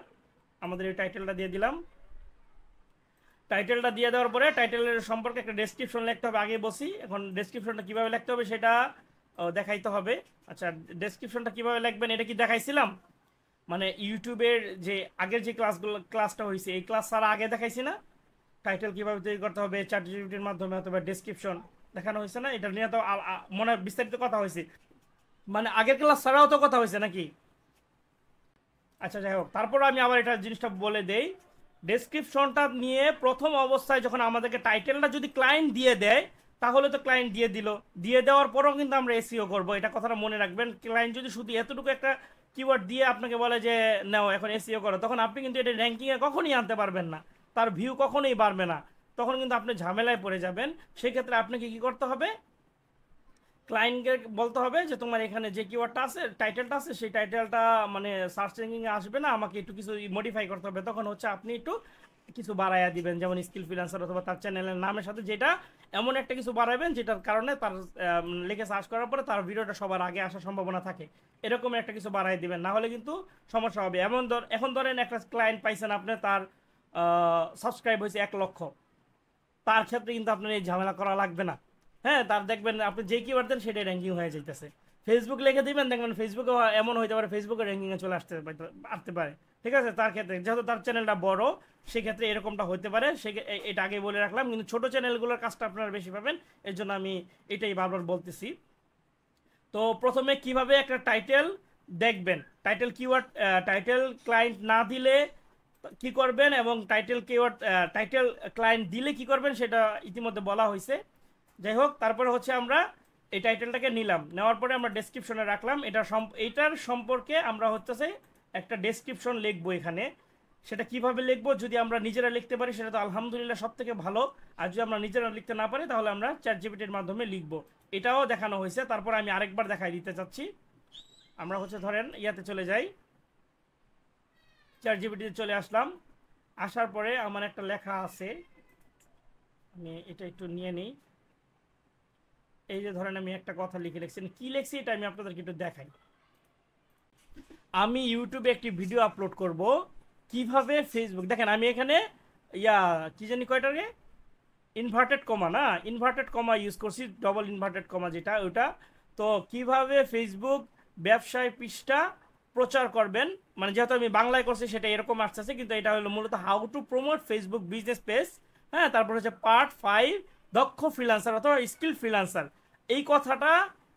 আমাদের এই টাইটেলটা দিয়ে দিলাম। টাইটেলটা দিয়ে দেওয়ার পরে টাইটেলের সম্পর্কে একটা ডেসক্রিপশন লিখতে হবে, আগে বসি। এখন ডেসক্রিপশনটা কীভাবে লিখতে হবে সেটা দেখাইতে হবে। আচ্ছা, ডেসক্রিপশনটা কীভাবে লিখবেন এটা কি দেখাইছিলাম? মানে ইউটিউবের যে আগের যে ক্লাসটা হয়েছে এই ক্লাস ছাড়া আগে দেখাইছি না টাইটেল কিভাবে তৈরি করতে হবে চ্যাটজিপিটির মাধ্যমে অথবা ডেসক্রিপশন দেখানো হয়েছে না? এটা নিয়ে তো মনে বিস্তারিত কথা হয়েছে, মানে আগের ক্লাস ছাড়াও তো কথা হয়েছে নাকি? আচ্ছা যাই হোক, তারপর আমি আবার এটা জিনিসটা বলে দেই। ডেসক্রিপশনটা নিয়ে প্রথম অবস্থায় যখন আমাদেরকে টাইটেলটা যদি ক্লায়েন্ট দিয়ে দেয় তাহলে তো ক্লায়েন্ট দিয়ে দিল, দিয়ে দেওয়ার পরও কিন্তু আমরা এসইও করব, এটা কথাটা মনে রাখবেন। ক্লায়েন্ট যদি শুধু এতটুকু একটা কিওয়ার্ড দিয়ে আপনাকে বলে যে নাও এখন এসইও করো, তখন আপনি কিন্তু এটা র্যাঙ্কিংয়ে কখনোই আনতে পারবেন না, তার ভিউ কখনোই বাড়বে না, তখন কিন্তু আপনি ঝামেলায় পড়ে যাবেন। সেক্ষেত্রে আপনাকে কি করতে হবে, ক্লায়েন্টকে বলতে হবে যে তোমার এখানে যে কিওয়ার্ডটা আছে, টাইটেলটা আছে, সেই টাইটেলটা মানে সার্চ র্যাঙ্কিংয়ে আসবে না, আমাকে একটু কিছু মডিফাই করতে হবে। তখন হচ্ছে আপনি একটু কিছু বাড়াইয়া দিবেন, যেমন স্কিল ফ্রিল্যান্সার অথবা তার চ্যানেলের নামের সাথে যেটা এমন একটা কিছু বাড়াবেন যেটার কারণে তার লিখে সার্চ করার পরে তার ভিডিওটা সবার আগে আসার সম্ভাবনা থাকে, এরকম একটা কিছু বাড়াই দিবেন, না হলে কিন্তু সমস্যা হবে। এখন ধরেন একটা ক্লায়েন্ট পাইছেন আপনি, তার সাবস্ক্রাইব হয়েছে 1 লক্ষ, তার ক্ষেত্রে কিন্তু আপনার এই ঝামেলা করা লাগবে না। হ্যাঁ, তার দেখবেন আপনি যে কিওয়ার্ড দেন সেটাই র্যাঙ্কিং হয়ে যাইতেছে। ফেসবুক লিখে দিবেন, দেখবেন ফেসবুকে এমন হইতে পারে ফেসবুকের র্যাঙ্কিংয়ে চলে আসতে পারে। ঠিক আছে, তার ক্ষেত্রে যেহেতু তার চ্যানেলটা বড় সেক্ষেত্রে এরকমটা হতে পারে, এটা আগে বলে রাখলাম। কিন্তু ছোট চ্যানেলগুলোর কাজটা আপনারা বেশি পাবেন, এর জন্য আমি এটাই বারবার বলতেছি। তো প্রথমে কিভাবে একটা টাইটেল দেখবেন, টাইটেল কিওয়ার্ড, টাইটেল ক্লায়েন্ট না দিলে কি করবেন এবং টাইটেল কিওয়ার্ড, টাইটেল ক্লায়েন্ট দিলে কি করবেন সেটা ইতিমধ্যে বলা হয়েছে। যাই হোক, তারপরে হচ্ছে আমরা এই টাইটেলটাকে নিলাম, নেওয়ার পরে আমরা ডেসক্রিপশনে রাখলাম। এইটার সম্পর্কে আমরা হচ্ছে একটা ডেসক্রিপশন লিখবো এখানে। সেটা কিভাবে লিখবো, যদি আমরা নিজেরা লিখতে পারি সেটা তো আলহামদুলিল্লাহ সব থেকে ভালো, আর যদি আমরা নিজেরা লিখতে না পারি তাহলে আমরা চ্যাটজিপিটির মাধ্যমে লিখবো, এটাও দেখানো হয়েছে। তারপর আমি আরেকবার দেখাই দিতে চাচ্ছি। আমরা হচ্ছে ধরেন ইয়াতে চলে যাই, চ্যাটজিপিটিতে চলে আসলাম। আসার পরে আমার একটা লেখা আছে, আমি এটা একটু নিয়ে নিই। এই যে ধরেন আমি একটা কথা লিখছি, কি লিখছি এটা আমি আপনাদেরকে একটু দেখাই। আমি ইউটিউবে একটি ভিডিও আপলোড করব কিভাবে ফেসবুক, দেখেন আমি এখানে কি জানি কয়টাকে ইনভার্টেড কমা, না ইনভার্টেড কমা ইউজ করছি, ডবল ইনভার্টেড কমা যেটা ওটা। তো কিভাবে ফেসবুক ব্যবসায় পৃষ্ঠা প্রচার করবেন, মানে যেহেতু আমি বাংলায় করছি সেটা এরকম আসতেছে, কিন্তু এটা হলো মূলত how to promote Facebook business page. হ্যাঁ, তারপর হচ্ছে পার্ট 5 দক্ষ ফ্রিল্যান্সার অথবা স্কিল ফ্রিল্যান্সার। এই কথাটা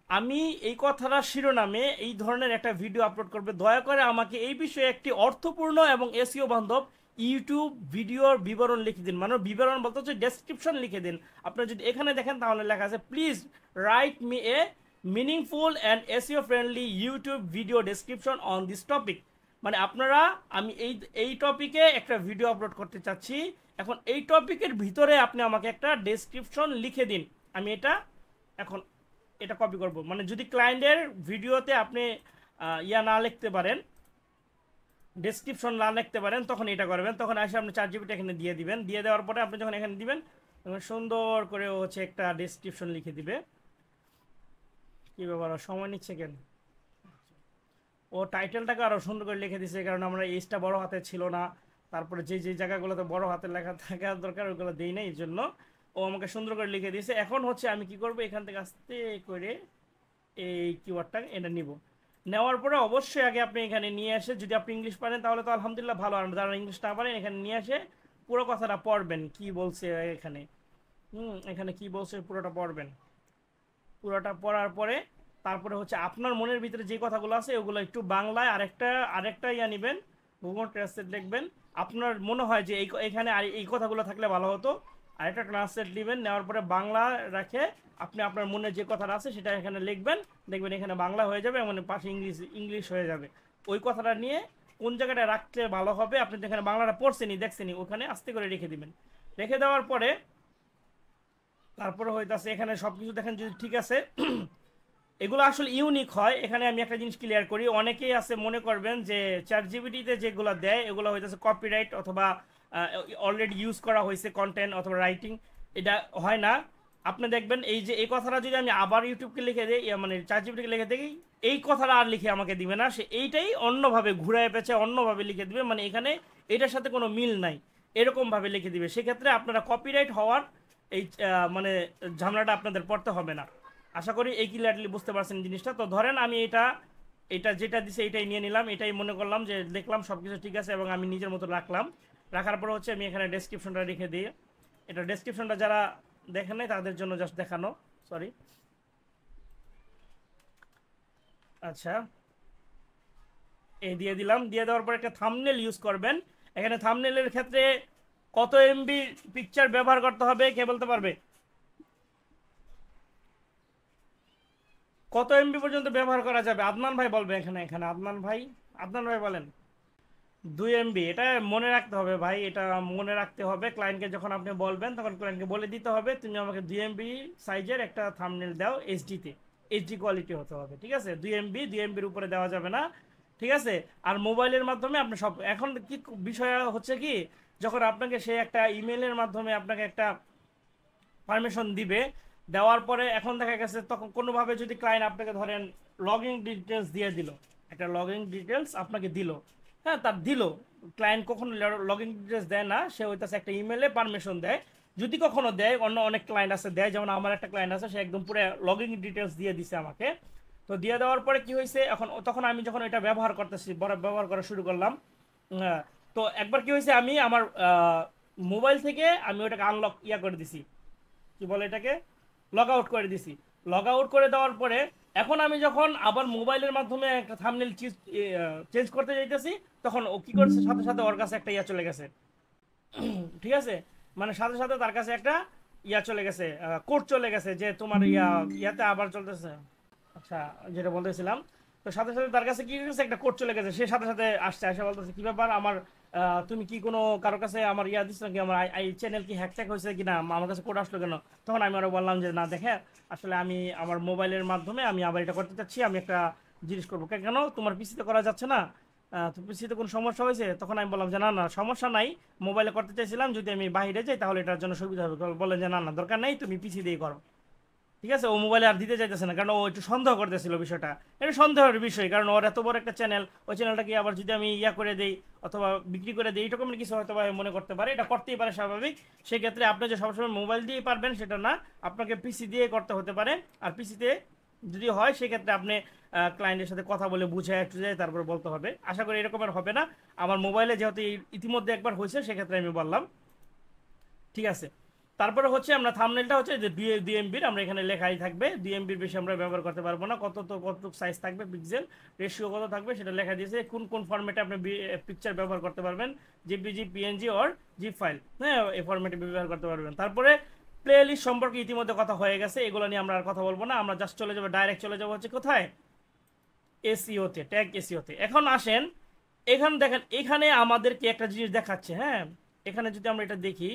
আমি এই কথাটা শিরোনামে এই ধরনের একটা ভিডিও আপলোড করবে। দয়া করে আমাকে এই বিষয়ে একটি অর্থপূর্ণ এবং এসইও বান্ধব ইউটিউব ভিডিওর বিবরণ লিখে দিন, মানে বিবরণ বলতে হচ্ছে ডেসক্রিপশন লিখে দিন। আপনারা যদি এখানে দেখেন তাহলে লেখা আছে please write me a meaningful and SEO friendly YouTube video description on this topic. মানে আপনারা, আমি এই টপিকে একটা ভিডিও আপলোড করতে চাচ্ছি, এখন এই টপিকের ভিতরে আপনি আমাকে একটা ডেসক্রিপশন লিখে দিন। আমি এখন এটা কপি করব, মানে যদি ক্লায়েন্টের ভিডিওতে আপনি না লিখতে পারেন, ডেসক্রিপশন না লিখতে পারেন, তখন এটা করবেন, তখন এসে আপনি ChatGPT এখানে দিয়ে দিবেন। দিয়ে দেওয়ার পরে আপনি যখন এখানে দিবেন তখন সুন্দর করে হচ্ছে একটা ডেসক্রিপশন লিখে দিবে। কি ব্যাপার, সময় নিচ্ছে কেন? ও টাইটেলটাকে আরও সুন্দর করে লিখে দিছে, কারণ আমরা এইচটা বড় হাতে ছিল না, তারপরে যে যে জায়গাগুলোতে বড় হাতে লেখা থাকা দরকার ওইগুলো দেই না, এই জন্য ও আমাকে সুন্দর করে লিখে দিয়েছে। এখন হচ্ছে আমি কি করব, এখান থেকে আস্তে করে এই কিওয়ার্ডটা এটা নিব। নেওয়ার পরে অবশ্যই আগে আপনি এখানে নিয়ে আসে, যদি আপনি ইংলিশ পারেন তাহলে তো আলহামদুলিল্লাহ ভালো, আর যারা ইংলিশ না পারেন এখানে নিয়ে আসে পুরো কথাটা পড়বেন, কি বলছে এখানে, এখানে কি বলছে পুরোটা পড়বেন। পুরোটা পড়ার পরে তারপরে হচ্ছে আপনার মনের ভিতরে যে কথাগুলো আছে ওগুলো একটু বাংলায় আরেকটা নেবেন, গুগল ট্রান্সলেট লিখবেন। আপনার মনে হয় যে এখানে আর এই কথাগুলো থাকলে ভালো হতো, আরেকটা ট্রান্সলেট নেবেন, নেওয়ার পরে বাংলা রাখে আপনি আপনার মনে যে কথাটা আছে সেটা এখানে লিখবেন, দেখবেন এখানে বাংলা হয়ে যাবে, মানে পাশে ইংলিশ হয়ে যাবে। ওই কথাটা নিয়ে কোন জায়গাটা রাখলে ভালো হবে, আপনি যেখানে বাংলাটা পড়ছেনি দেখছেনি ওখানে আস্তে করে রেখে দিবেন। রেখে দেওয়ার পরে তারপরে হইতাছে এখানে সব কিছু দেখেন যদি ঠিক আছে। এগুলো আসলে ইউনিক হয়। এখানে আমি একটা জিনিস ক্লিয়ার করি, অনেকেই আছে মনে করবেন যে ChatGPT-তে যেগুলো দেয় এগুলো হইতেছে কপিরাইট অথবা অলরেডি ইউজ করা হয়েছে কন্টেন্ট অথবা রাইটিং, এটা হয় না। আপনি দেখবেন এই কথাটা যদি আমি আবার ইউটিউবকে লিখে দিই, মানে ChatGPT-কে লিখে দিই, এই কথাটা আর লিখে আমাকে দিবে না, সে এইটাই অন্যভাবে ঘুরায় পেঁচে অন্যভাবে লিখে দিবে, মানে এখানে এটার সাথে কোনো মিল নাই, এরকমভাবে লিখে দিবে। সেক্ষেত্রে আপনারা কপিরাইট হওয়ার এই মানে ঝামেলাটা আপনাদের পড়তে হবে না। আশা করি এই ক্লিয়ারলি বুঝতে পারছেন জিনিসটা। তো ধরেন আমি এটা যেটা দিছে এটাই নিয়ে নিলাম, এটাই মনে করলাম যে দেখলাম সব কিছু ঠিক আছে এবং আমি নিজের মতো রাখলাম। রাখার পর হচ্ছে আমি এখানে ডেসক্রিপশনটা রেখে দিই। এটা ডেসক্রিপশনটা যারা দেখেন নাই তাদের জন্য জাস্ট দেখানো, সরি। আচ্ছা, এই দিয়ে দিলাম। দিয়ে দেওয়ার পর একটা থাম্বনেল ইউজ করবেন। এখানে থাম্বনেলের ক্ষেত্রে কত এমবি পিকচার ব্যবহার করতে হবে কে বলতে পারবে? কত এমবি পর্যন্ত ব্যবহার করা যাবে? আদনান ভাই বলবে এখানে, আদনান ভাই বলেন। 2 MB, এটা মনে রাখতে হবে ভাই, এটা মনে রাখতে হবে। ক্লায়েন্টকে যখন আপনি বলবেন তখন ক্লায়েন্টকে বলে দিতে হবে তুমি আমাকে 2 MB সাইজের একটা থাম্বনেল দাও, এইচডি কোয়ালিটি হতে হবে, ঠিক আছে? 2 MBর উপরে দেওয়া যাবে না, ঠিক আছে? আর মোবাইলের মাধ্যমে আপনি সব, এখন কি বিষয় হচ্ছে কি, যখন আপনাকে সে একটা ইমেলের মাধ্যমে আপনাকে একটা পারমিশন দিবে, দেওয়ার পরে এখন দেখা গেছে তখন কোনোভাবে যদি ক্লায়েন্ট আপনাকে ধরেন লগইন ডিটেলস দিয়ে দিল, একটা লগইন ডিটেলস আপনাকে দিল, হ্যাঁ তার দিল, ক্লায়েন্ট কখনো লগইন ডিটেলস দেয় না, সে হইতাছে একটা ইমেলে পারমিশন দেয়। যদি কখনো দেয়, অনেক ক্লায়েন্ট আছে দেয়, যেমন আমার একটা ক্লায়েন্ট আছে সে একদম পুরো লগইন ডিটেলস দিয়ে দিছে আমাকে। তো দিয়ে দেওয়ার পরে কি হয়েছে, তখন আমি যখন এটা ব্যবহার করতেছি, ব্যবহার করা শুরু করলাম, তো একবার কি হয়েছে, আমি আমার মোবাইল থেকে আমি ওটাকে আনলক করে দিছি, কি বলে এটাকে, লগ আউট করে দিছি। লগ আউট করে দেওয়ার পরে এখন আমি যখন আবার মোবাইলের মাধ্যমে একটা থাম্বনেল চেঞ্জ করতে যাইতেছি, তখন ও কি করছে, সাথে সাথে ওর কাছে একটা চলে গেছে, ঠিক আছে? মানে সাথে সাথে তার কাছে একটা চলে গেছে, কোড চলে গেছে যে তোমার ইয়াতে আবার চলতেছে। আচ্ছা, যেটা বলতেছিলাম, তো সাথে সাথে তার কাছে কি গেছে, একটা কোড চলে গেছে, সে সাথে সাথে আসে বলতেছে কি ব্যাপার আমার, তুমি কি কোনো কারোর কাছে আমার দিচ্ছ নাকি, আমার এই চ্যানেল কি হ্যাক হয়েছে কিনা, আমার কাছে কোড আসলো কেন? তখন আমি আরো বললাম যে না দেখে, আসলে আমি আমার মোবাইলের মাধ্যমে আমি আবার এটা করতে চাচ্ছি, আমি একটা জিনিস করবো। কেন তোমার পিসিতে করা যাচ্ছে না? তো পিসিতে কোনো সমস্যা হয়েছে? তখন আমি বললাম যে না না সমস্যা নাই, মোবাইলে করতে চাইছিলাম, যদি আমি বাইরে যাই তাহলে এটার জন্য সুবিধা হবে। বললেন যে না না দরকার নেই, তুমি পিসি দিয়ে করো। ঠিক আছে, ও মোবাইলে আর দিতে চাইতেছে না, কারণ ও একটু সন্দেহ করতেছিল বিষয়টা। এটা সন্দেহের বিষয়, কারণ ওর এত বড় একটা চ্যানেল, ওই চ্যানেলটাকে আবার যদি আমি ইয়া করে দেই অথবা বিক্রি করে দিই, এরকম কিছু হয়তো বা মনে করতে পারে, এটা করতেই পারে স্বাভাবিক। সেক্ষেত্রে আপনি যে সবসময় মোবাইল দিয়েই পারবেন সেটা না, আপনাকে পিসি দিয়ে করতে হতে পারে। আর পিসিতে যদি হয় সেক্ষেত্রে আপনি ক্লায়েন্টের সাথে কথা বলে বুঝে একটু যায় তারপর বলতে হবে। আশা করি এরকম আর হবে না। আমার মোবাইলে যেহেতু ইতিমধ্যে একবার হয়েছে সেক্ষেত্রে আমি বললাম। ঠিক আছে, তারপরে হচ্ছে আমরা থাম্বনেলটা হচ্ছে যে 2 এমবির, আমরা এখানে লেখাই থাকবে। 2 এমবির বেশি আমরা ব্যবহার করতে পারবো না। কতটুকু সাইজ থাকবে, পিক্সেল রেশিও কত থাকবে সেটা লেখা দিয়েছে। কোন কোন ফরম্যাটে আপনি পিকচার ব্যবহার করতে পারবেন, JPG, PNG or zip file, হ্যাঁ এই ফরম্যাটে ব্যবহার করতে পারবেন। তারপরে প্লে লিস্ট সম্পর্কে ইতিমধ্যে কথা হয়ে গেছে, এগুলো নিয়ে আমরা আর কথা বলবো না। আমরা জাস্ট চলে যাবো, ডাইরেক্ট চলে যাবো হচ্ছে কোথায়, এসইওতে, ট্যাগ এসইওতে। এখন আসেন, এখানে দেখেন, এখানে আমাদেরকে একটা জিনিস দেখাচ্ছে। হ্যাঁ, এখানে যদি আমরা এটা দেখি,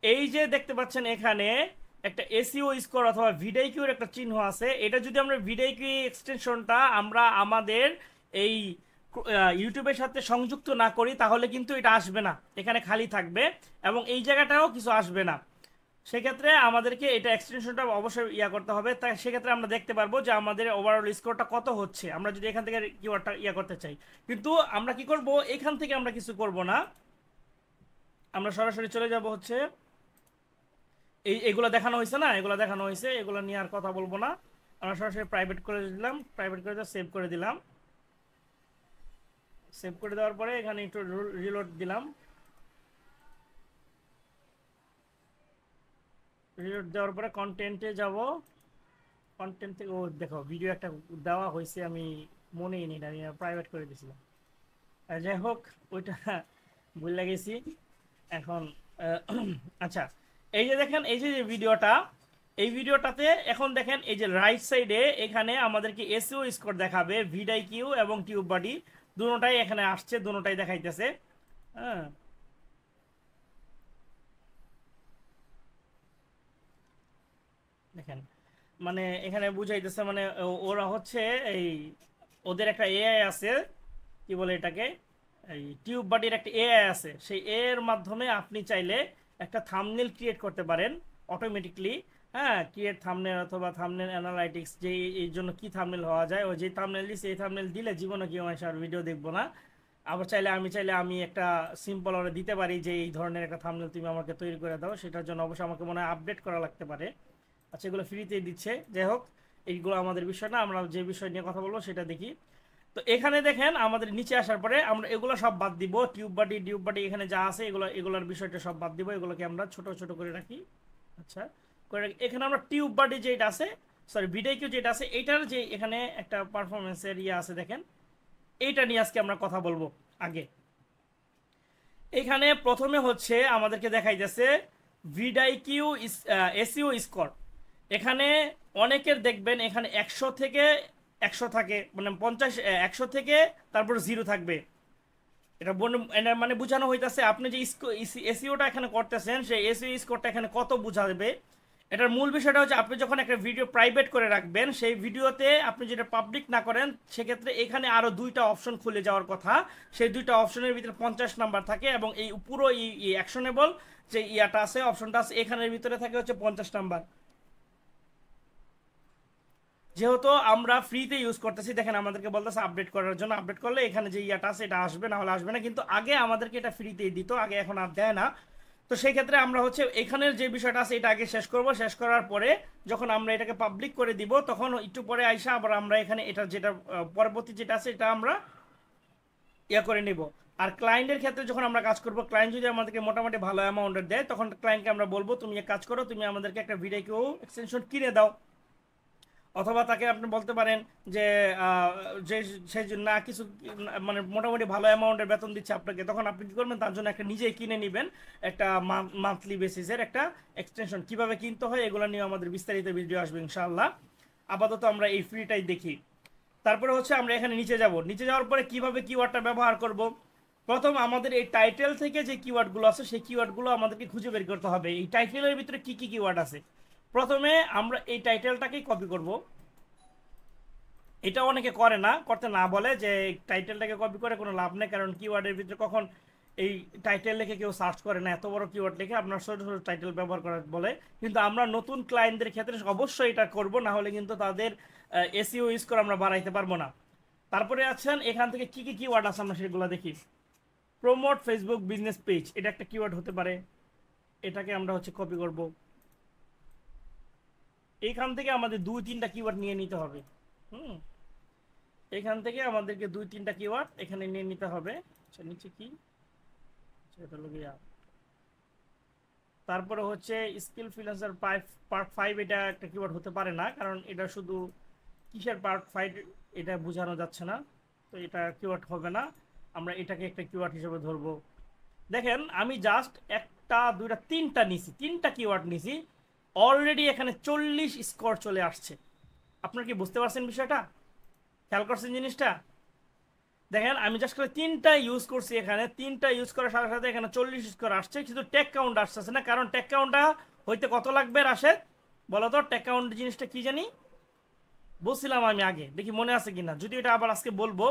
এই যে দেখতে পাচ্ছেন এখানে একটা এসইও স্কোর অথবা ভিডিকিউর একটা চিহ্ন আছে। এটা যদি আমরা ভিডিকিউ এক্সটেনশনটা আমরা আমাদের এই ইউটিউবের সাথে সংযুক্ত না করি তাহলে কিন্তু এটা আসবে না, এখানে খালি থাকবে এবং এই জায়গাটাও কিছু আসবে না। সেক্ষেত্রে আমাদেরকে এটা এক্সটেনশনটা অবশ্যই ইয়া করতে হবে। তাই সেক্ষেত্রে আমরা দেখতে পারবো যে আমাদের ওভারঅল স্কোরটা কত হচ্ছে, আমরা যদি এখান থেকে কিওয়ার্ডটা ইয়া করতে চাই। কিন্তু আমরা কি করব, এখান থেকে আমরা কিছু করব না, আমরা সরাসরি চলে যাব হচ্ছে এগুলো দেখানো হয়েছে না, এগুলো দেখানো হয়েছে, এগুলো নিয়ে আর কথা বলবো না। আমরা সরাসরি প্রাইভেট করে দিলাম, প্রাইভেট করে সেভ করে দিলাম। সেভ করে দেওয়ার পরে এখানে একটু রিলোড দিলাম। রিলোড দেওয়ার পরে কন্টেন্টে যাব। কন্টেন্ট থেকে ও দেখো ভিডিও একটা দেওয়া হয়েছে, আমি মনেই নেই, আমি প্রাইভেট করে দিয়েছিলাম। যাই হোক, ওইটা ভুল লাগেছি এখন। আচ্ছা, এই যে দেখেন, এই যে ভিডিওটা, এই ভিডিওটাতে এখন দেখেন এই যে রাইট সাইডে এখানে আমাদেরকে এসইও স্কোর দেখাবে, ভিডিকিউ এবং টিউব বডি দুটোটাই এখানে আসছে, দুটোটাই দেখাইতেছে। হ্যাঁ, দেখেন মানে এখানে বুঝাইতেছে, মানে ওরা হচ্ছে এই ওদের একটা এআই আছে, কি বলে এটাকে, এই টিউব বডির একটা এআই আছে, সেই এর মাধ্যমে আপনি চাইলে একটা থাম্বনেল ক্রিয়েট করতে পারেন অটোমেটিকলি। হ্যাঁ, ক্রিয়েট থাম্বনেল অথবা থাম্বনেল অ্যানালাইটিক্স, যে এই জন্য কি থাম্বনেল হওয়া যায়, ও যে থাম্বনেল দিচ্ছে এই থাম্বনেল দিলে জীবনে কেউ আর ভিডিও দেখবো না। আবার চাইলে আমি একটা সিম্পল ওরা দিতে পারি যে এই ধরনের একটা থাম্বনেল তুমি আমাকে তৈরি করে দাও, সেটার জন্য অবশ্যই আমাকে মনে হয় আপডেট করা লাগতে পারে। আচ্ছা, এগুলো ফ্রিতেই দিচ্ছে। যাই হোক, এইগুলো আমাদের বিষয় না, আমরা যে বিষয় নিয়ে কথা বলবো সেটা দেখি। তো এখানে দেখেন আমাদের নিচে আসার পরে আমরা এগুলো সব বাদ দিব, টিউব বডি এখানে যা আছে এগুলোর বিষয়টা সব বাদ দিব, এগুলোকে আমরা ছোট ছোট করে রাখি। আচ্ছা, করে রাখি। এখানে আমরা টিউব বডি যেটা আছে, সরি ভিডিকিউ যেটা আছে, এটার যে এখানে একটা পারফরমেন্সের ইয়ে আছে দেখেন, এইটা নিয়ে আজকে আমরা কথা বলবো। আগে এখানে প্রথমে হচ্ছে আমাদেরকে দেখাইতেছে ভিডিকিউ এসইও স্কোর। এখানে অনেকের দেখবেন এখানে 100 থেকে 100 থাকে, মানে 50, 100 থেকে তারপর 0 থাকবে। এটা মানে বোঝানো হইতাছে আপনি যে এসইওটা এখানে করতেছেন, সেই এসইও স্কোরটা এখানে কত বোঝাবে। এটার মূল বিষয়টা হচ্ছে আপনি যখন একটা ভিডিও প্রাইভেট করে রাখবেন, সেই ভিডিওতে আপনি যেটা পাবলিক না করেন, সেক্ষেত্রে এখানে আরও 2টা অপশন খুলে যাওয়ার কথা। সেই 2টা অপশনের ভিতরে 50 নাম্বার থাকে এবং এই পুরো এই অ্যাকশনেবল যে ইয়াটা আছে, অপশনটা আছে, এখানের ভিতরে থাকে হচ্ছে 50 নাম্বার। যেহেতু আমরা ফ্রিতে ইউজ করতেছি, দেখেন আমাদেরকে বলতেছে আপডেট করার জন্য, আপডেট করলে এখানে যে ইয়াটা আছে এটা আসবে, না হলে আসবে না। কিন্তু আগে আমাদেরকে এটা ফ্রিতেই দিত, আগে এখন আর দেয় না। তো সেই ক্ষেত্রে আমরা হচ্ছে এখানের যে বিষয়টা আছে এটা আগে শেষ করব, শেষ করার পরে যখন আমরা এটাকে পাবলিক করে দিব তখন একটু পরে আইসা আবার আমরা এখানে এটা যেটা পরবর্তী যেটা আছে এটা আমরা ইয়া করে নিব। আর ক্লায়েন্টের ক্ষেত্রে যখন আমরা কাজ করব, ক্লায়েন্ট যদি আমাদেরকে মোটামুটি ভালো অ্যামাউন্টের দেয়, তখন ক্লায়েন্টকে আমরা বলবো তুমি এক কাজ করো, তুমি আমাদেরকে একটা ভিডিও এক্সটেনশন কিনে দাও। অথবা তাকে আপনি বলতে পারেন যে যে সে না কিছু, মানে মোটামুটি ভালো অ্যামাউন্টের বেতন দিচ্ছে আপনাকে, তখন আপনি কী করবেন, তার জন্য একটা নিজেই কিনে নেবেন একটা মান্থলি বেসিসের একটা এক্সটেনশন। কিভাবে কিনতে হয় এগুলো নিয়ে আমাদের বিস্তারিত ভিডিও আসবে ইনশাআল্লাহ। আপাতত আমরা এই ফ্রিটাই দেখি। তারপরে হচ্ছে আমরা এখানে নিচে যাব, নিচে যাওয়ার পরে কিভাবে কিওয়ার্ডটা ব্যবহার করব। প্রথম আমাদের এই টাইটেল থেকে যে কিওয়ার্ডগুলো আছে সেই কিওয়ার্ডগুলো আমাদেরকে খুঁজে বের করতে হবে, এই টাইটেলের ভিতরে কি কি কিওয়ার্ড আছে। প্রথমে আমরা এই টাইটেলটাকেই কপি করব। এটা অনেকে করে না, করতে না বলে যে টাইটেলটাকে কপি করে কোনো লাভ নেই, কারণ কিওয়ার্ডের ভিতরে কখন এই টাইটেল লিখে কেউ সার্চ করে না, এত বড় কিওয়ার্ড লিখে আপনার ছোট ছোট টাইটেল ব্যবহার করার বলে। কিন্তু আমরা নতুন ক্লায়েন্টদের ক্ষেত্রে অবশ্যই এটা করব, না হলে কিন্তু তাদের এসইও ইউজ করে আমরা বাড়াইতে পারবো না। তারপরে আছেন এখান থেকে কি কি কিওয়ার্ড আছে আমরা সেগুলো দেখি। প্রমোট ফেসবুক বিজনেস পেজ, এটা একটা কিওয়ার্ড হতে পারে, এটাকে আমরা হচ্ছে কপি করব। এইখান থেকে আমাদের 2-3টা কিওয়ার্ড নিয়ে নিতে হবে। এখান থেকে আমাদেরকে 2-3টা কিওয়ার্ড এখানে নিয়ে নিতে হবে। আচ্ছা নিচে কি সেটা লোক, তারপরে হচ্ছে স্কিল ফ্রিল্যান্সার পার্ট 5, এটা একটা কিওয়ার্ড হতে পারে না, কারণ এটা শুধু কিসের পার্ট 5 এটা বোঝানো যাচ্ছে না, তো এটা কিওয়ার্ড হবে না। আমরা এটাকে একটা কিওয়ার্ড হিসেবে ধরবো। দেখেন আমি জাস্ট একটা দুইটা তিনটা নিছি, তিনটা কিওয়ার্ড নিছি, অলরেডি এখানে 40 স্কোর চলে আসছে। আপনারা কি বুঝতে পারছেন বিষয়টা? খেয়াল করছেন জিনিসটা? দেখেন আমি জাস্ট করে তিনটা ইউজ করছি, এখানে তিনটা ইউজ করার সাথে সাথে এখানে 40 স্কোর আসছে, কিন্তু টেক কাউন্ট আসতেছে না। কারণ টেক কাউন্টটা হইতে কত লাগবে রাশেদ বলো তো? টেক কাউন্ট জিনিসটা কি জানি বলছিলাম আমি আগে, দেখি মনে আছে কিনা, যদি এটা আবার আজকে বলবো।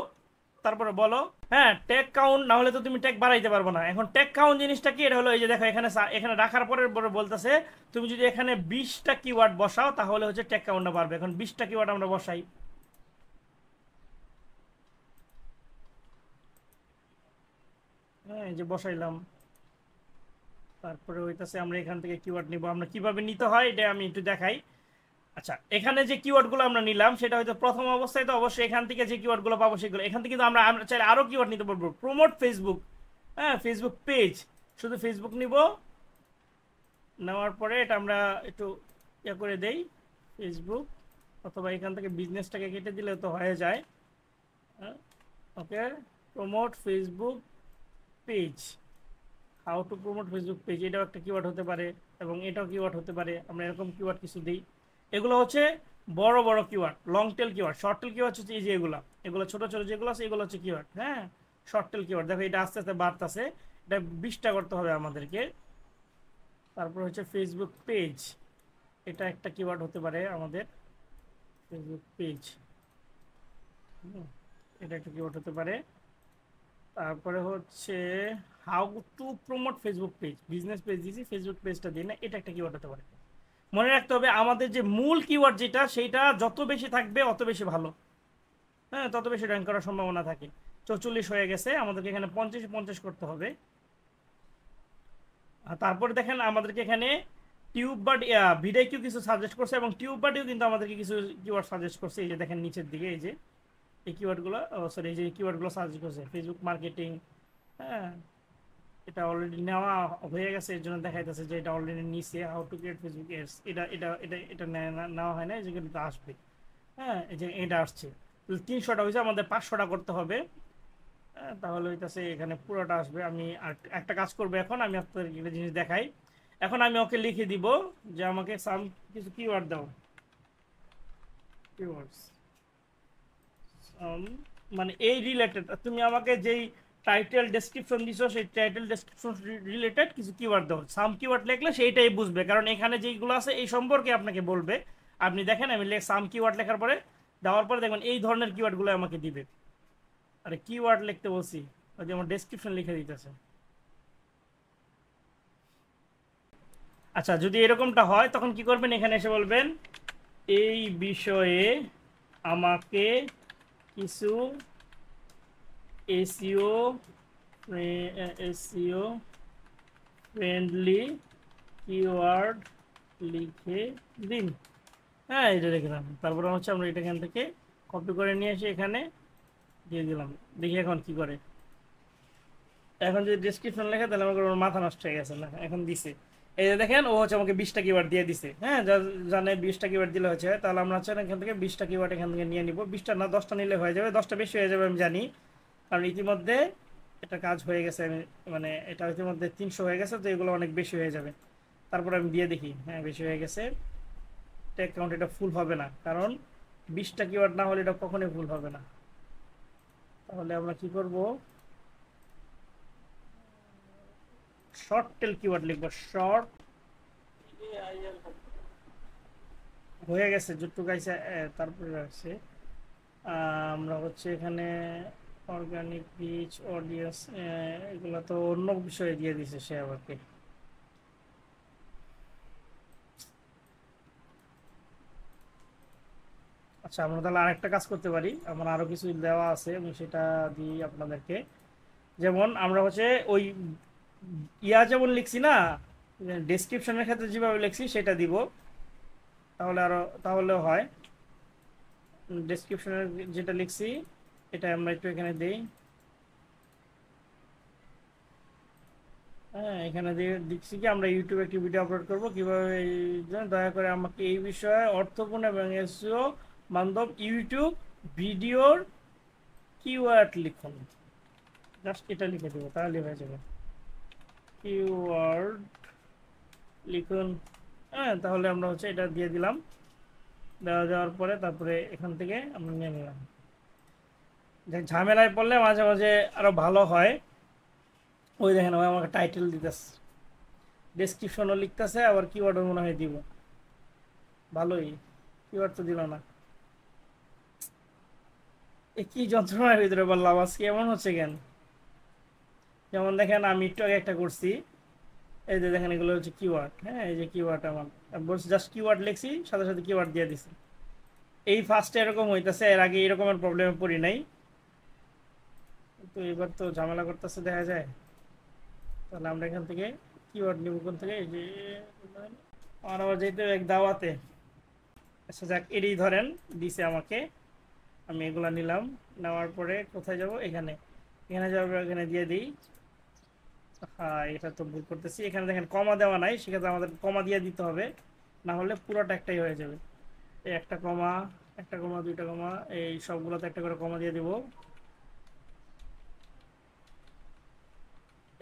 তারপরে বলো। হ্যাঁ, টেক কাউন্ট না হলে তো তুমি টেক বাড়াইতে পারবো না। এখন টেক কাউন্ট জিনিসটা কি? এটা হলো এই যে দেখো এখানে এখানে রাখার পরে বলতেছে তুমি যদি এখানে 20টা কিওয়ার্ড বসাও তাহলে হচ্ছে টেক কাউন্টটা বাড়বে। এখন 20টা কিওয়ার্ড আমরা বসাই। হ্যাঁ, এই যে বসাইলাম। তারপরে হইতাছে আমরা এখান থেকে কিওয়ার্ড নিব। আমরা কিভাবে নিতে হয় এটা আমি একটু দেখাই। আচ্ছা, এখানে যে কিওয়ার্ডগুলো আমরা নিলাম সেটা হয়তো প্রথম অবস্থায়, তো অবশ্যই এখান থেকে যে কিওয়ার্ডগুলো পাবো সেগুলো এখান থেকে, কিন্তু আমরা আমরা চাইলে আরো কিওয়ার্ড নিতে পারবো। প্রমোট ফেসবুক, হ্যাঁ ফেসবুক পেজ, শুধু ফেসবুক নিব। নেওয়ার পরে এটা আমরা একটু ইয়ে করে দেই ফেসবুক, অথবা এখান থেকে বিজনেসটাকে কেটে দিলে তো হয়ে যায়। Okay, promote Facebook page, how to promote Facebook page, এটাও একটা কিওয়ার্ড হতে পারে, এবং এটাও কিওয়ার্ড হতে পারে। আমরা এরকম কিওয়ার্ড কিছু দিই। এগুলো হচ্ছে বড় বড় keyword, long tail keyword. Short tail keyword হচ্ছে এই যে এগুলো, এগুলো ছোট ছোট যেগুলো আছে এগুলো হচ্ছে কিওয়ার্ড। হ্যাঁ, শর্ট টেল কিওয়ার্ড। দেখো এটা আস্তে আস্তে বাড়তেছে, এটা 20টা করতে হবে আমাদেরকে। তারপর হচ্ছে ফেসবুক পেজ, এটা একটা কিওয়ার্ড হতে পারে আমাদের, ফেসবুক পেজ, এটা একটা কিওয়ার্ড হতে পারে। তারপরে হচ্ছে how to promote Facebook page, business page দিয়েছি, ফেসবুক পেজটা দিই না, এটা একটা কিওয়ার্ড হতে পারে। মনে রাখতে হবে আমাদের যে মূল কিওয়ার্ড যেটা, সেইটা যত বেশি থাকবে অত বেশি ভালো। হ্যাঁ, তত বেশি র্যাঙ্ক করার সম্ভাবনা থাকে। 44 হয়ে গেছে, আমাদেরকে এখানে 50 করতে হবে। আর তারপরে দেখেন আমাদেরকে এখানে টিউব বাট ভিডিও কিউ কিছু সাজেস্ট করছে, এবং টিউব বাটিও কিন্তু আমাদেরকে কিছু কিওয়ার্ড সাজেস্ট করছে। এই যে দেখেন নিচের দিকে এই যে এই কিওয়ার্ডগুলো, সরি এই যে কিওয়ার্ডগুলো সাজেস্ট করছে। ফেসবুক মার্কেটিং, হ্যাঁ এটা অলরেডি নেওয়া হয়ে গেছে, এর জন্য দেখাইতেছে যে এটা অলরেডি নিচে। How to create Facebook ads, এটা এটা এটা এটা নেওয়া হয় না, এই যে কিন্তু আসবে। হ্যাঁ, এই যে এটা আসছে। 300টা হয়েছে, আমাদের 500টা করতে হবে। হ্যাঁ, তাহলে হইতাছে এখানে পুরোটা আসবে। আমি আর একটা কাজ করবো, এখন আমি আপনাদের একটা জিনিস দেখাই। এখন আমি ওকে লিখে দিব যে আমাকে সাম কিছু কিওয়ার্ড দাও, কিওয়ার্ডস মানে এই রিলেটেড, তুমি আমাকে যেই টাইটেল ডেসক্রিপশন দিছো সেই টাইটেল ডেসক্রিপশন রিলেটেড কিছু কিওয়ার্ড দাও। সাম কিওয়ার্ড লিখলে সেইটাই বুঝবে, কারণ এখানে যেইগুলো আছে এই সম্পর্কে আপনাকে বলবে। আপনি দেখেন আমি সাম কিওয়ার্ড লেখার পরে, দেওয়ার পরে দেখবেন এই ধরনের কিওয়ার্ডগুলো আমাকে দিবে। আরে কিওয়ার্ড লিখতে বলছি, ওই যে আমার ডেসক্রিপশন লিখে দিতেছে। আচ্ছা, যদি এরকমটা হয় তখন কি করবেন, এখানে এসে বলবেন এই বিষয়ে আমাকে কিছু এসইও এসইও ফ্রেন্ডলি কিওয়ার্ড লিখে দিন। হ্যাঁ, এটা লিখলাম। তারপরে হচ্ছে আমরা এটা এখান থেকে কপি করে নিয়ে এসে এখানে দিয়ে দিলাম। দেখি এখন কি করে। এখন যদি ডেসক্রিপশন লেখে তাহলে আমাকে ওর মাথা নষ্ট হয়ে গেছে না, এখন দিছে। এই যে দেখেন ও হচ্ছে আমাকে 20টা কিওয়ার্ড দিয়ে দিছে। হ্যাঁ, জানে 20টা কিওয়ার্ড দিলে হচ্ছে, তাহলে আমরা হচ্ছে এখান থেকে 20টা কিওয়ার্ড এখান থেকে নিয়ে নিব। 20টা না 10টা নিলে হয়ে যাবে, 10টা বেশি হয়ে যাবে আমি জানি, কারণ ইতিমধ্যে এটা কাজ হয়ে গেছে। আমি মানে এটা ইতিমধ্যে 300 হয়ে গেছে, তো এগুলো অনেক বেশি হয়ে যাবে। তারপর আমি দিয়ে দেখি, হ্যাঁ বেশি হয়ে গেছে। টেক কাউন্ট এটা ফুল হবে না, কারণ 20টা কিওয়ার্ড না হলে এটা কখনোই ফুল হবে না। তাহলে আমরা কি করব, শর্ট টেল কিওয়ার্ড লিখবো। শর্ট হয়ে গেছে, যতটুকু আছে তারপরে আছে। আমরা হচ্ছে এখানে অর্গানিক রিচ অডিয়েন্স, এগুলো তো অন্য বিষয়ে দিয়ে দিছে সে আমাকে। আচ্ছা, আমরা তাহলে আরেকটা কাজ করতে পারি, আমার আরো কিছু দেওয়া আছে, আমি সেটা দিই আপনাদেরকে। যেমন আমরা হচ্ছে ওই যেমন লিখছি না, ডেসক্রিপশনের ক্ষেত্রে যেভাবে লিখছি সেটা দিব, তাহলে আরো তাহলেও হয়। ডেসক্রিপশনের যেটা লিখছি এটা আমরা একটু এখানে দিই। হ্যাঁ, এখানে দিয়ে দিচ্ছি কি আমরা ইউটিউবে একটি ভিডিও আপলোড করব কিভাবে দয়া করে আমাকে এই বিষয়ে অর্থপূর্ণ এবং এসইও বান্ধব ইউটিউব ভিডিওর কিওয়ার্ড লিখুন। জাস্ট এটা লিখে দেবো, তাহলে হয়ে যাবে। কিওয়ার্ড লিখুন। হ্যাঁ, তাহলে আমরা হচ্ছে এটা দিয়ে দিলাম। দেওয়া যাওয়ার পরে তারপরে এখান থেকে আমরা নিয়ে নিলাম। ঝামেলায় পড়লে মাঝে মাঝে আরো ভালো হয়। ওই দেখেন, ওই আমাকে টাইটেল দিতেছে, ডেসক্রিপশনও লিখতেছে, আবার কিওয়ার্ডও মনে হয় দিব। ভালোই, কিওয়ার্ড তো দিল না। এ কি যন্ত্রণার ভিতরে বললাম, আজকে এমন হচ্ছে কেন? যেমন দেখেন, আমি একটু আগে একটা করছি, এই যে দেখেন এগুলো হচ্ছে কিওয়ার্ড। হ্যাঁ, এই যে কিওয়ার্ড আমার বলছি, জাস্ট কিওয়ার্ড লিখছি, সাথে সাথে কিওয়ার্ড দিয়ে দিছি। এই ফার্স্টে এরকম হইতেছে, এর আগে এরকমের প্রবলেমে পড়ি নাই। তো এবার তো ঝামেলা করতেছে দেখা যায়। তাহলে আমরা এখান থেকে কিওয়ার্ড নিব কোন থেকে, এই যে আমার আবার যেহেতু এক দাওয়াতে। আচ্ছা যাক, এরই ধরেন দিছে আমাকে, আমি এগুলা নিলাম। নেওয়ার পরে কোথায় যাব? এখানে। এখানে যাবো, এখানে দিয়ে দিই। হ্যাঁ, এটা তো ভুল করতেছি, এখানে দেখেন কমা দেওয়া নাই, সেক্ষেত্রে আমাদের কমা দিয়ে দিতে হবে, না হলে পুরোটা একটাই হয়ে যাবে। এই একটা কমা, একটা কমা, দুইটা কমা, এই সবগুলোতে একটা করে কমা দিয়ে দিব।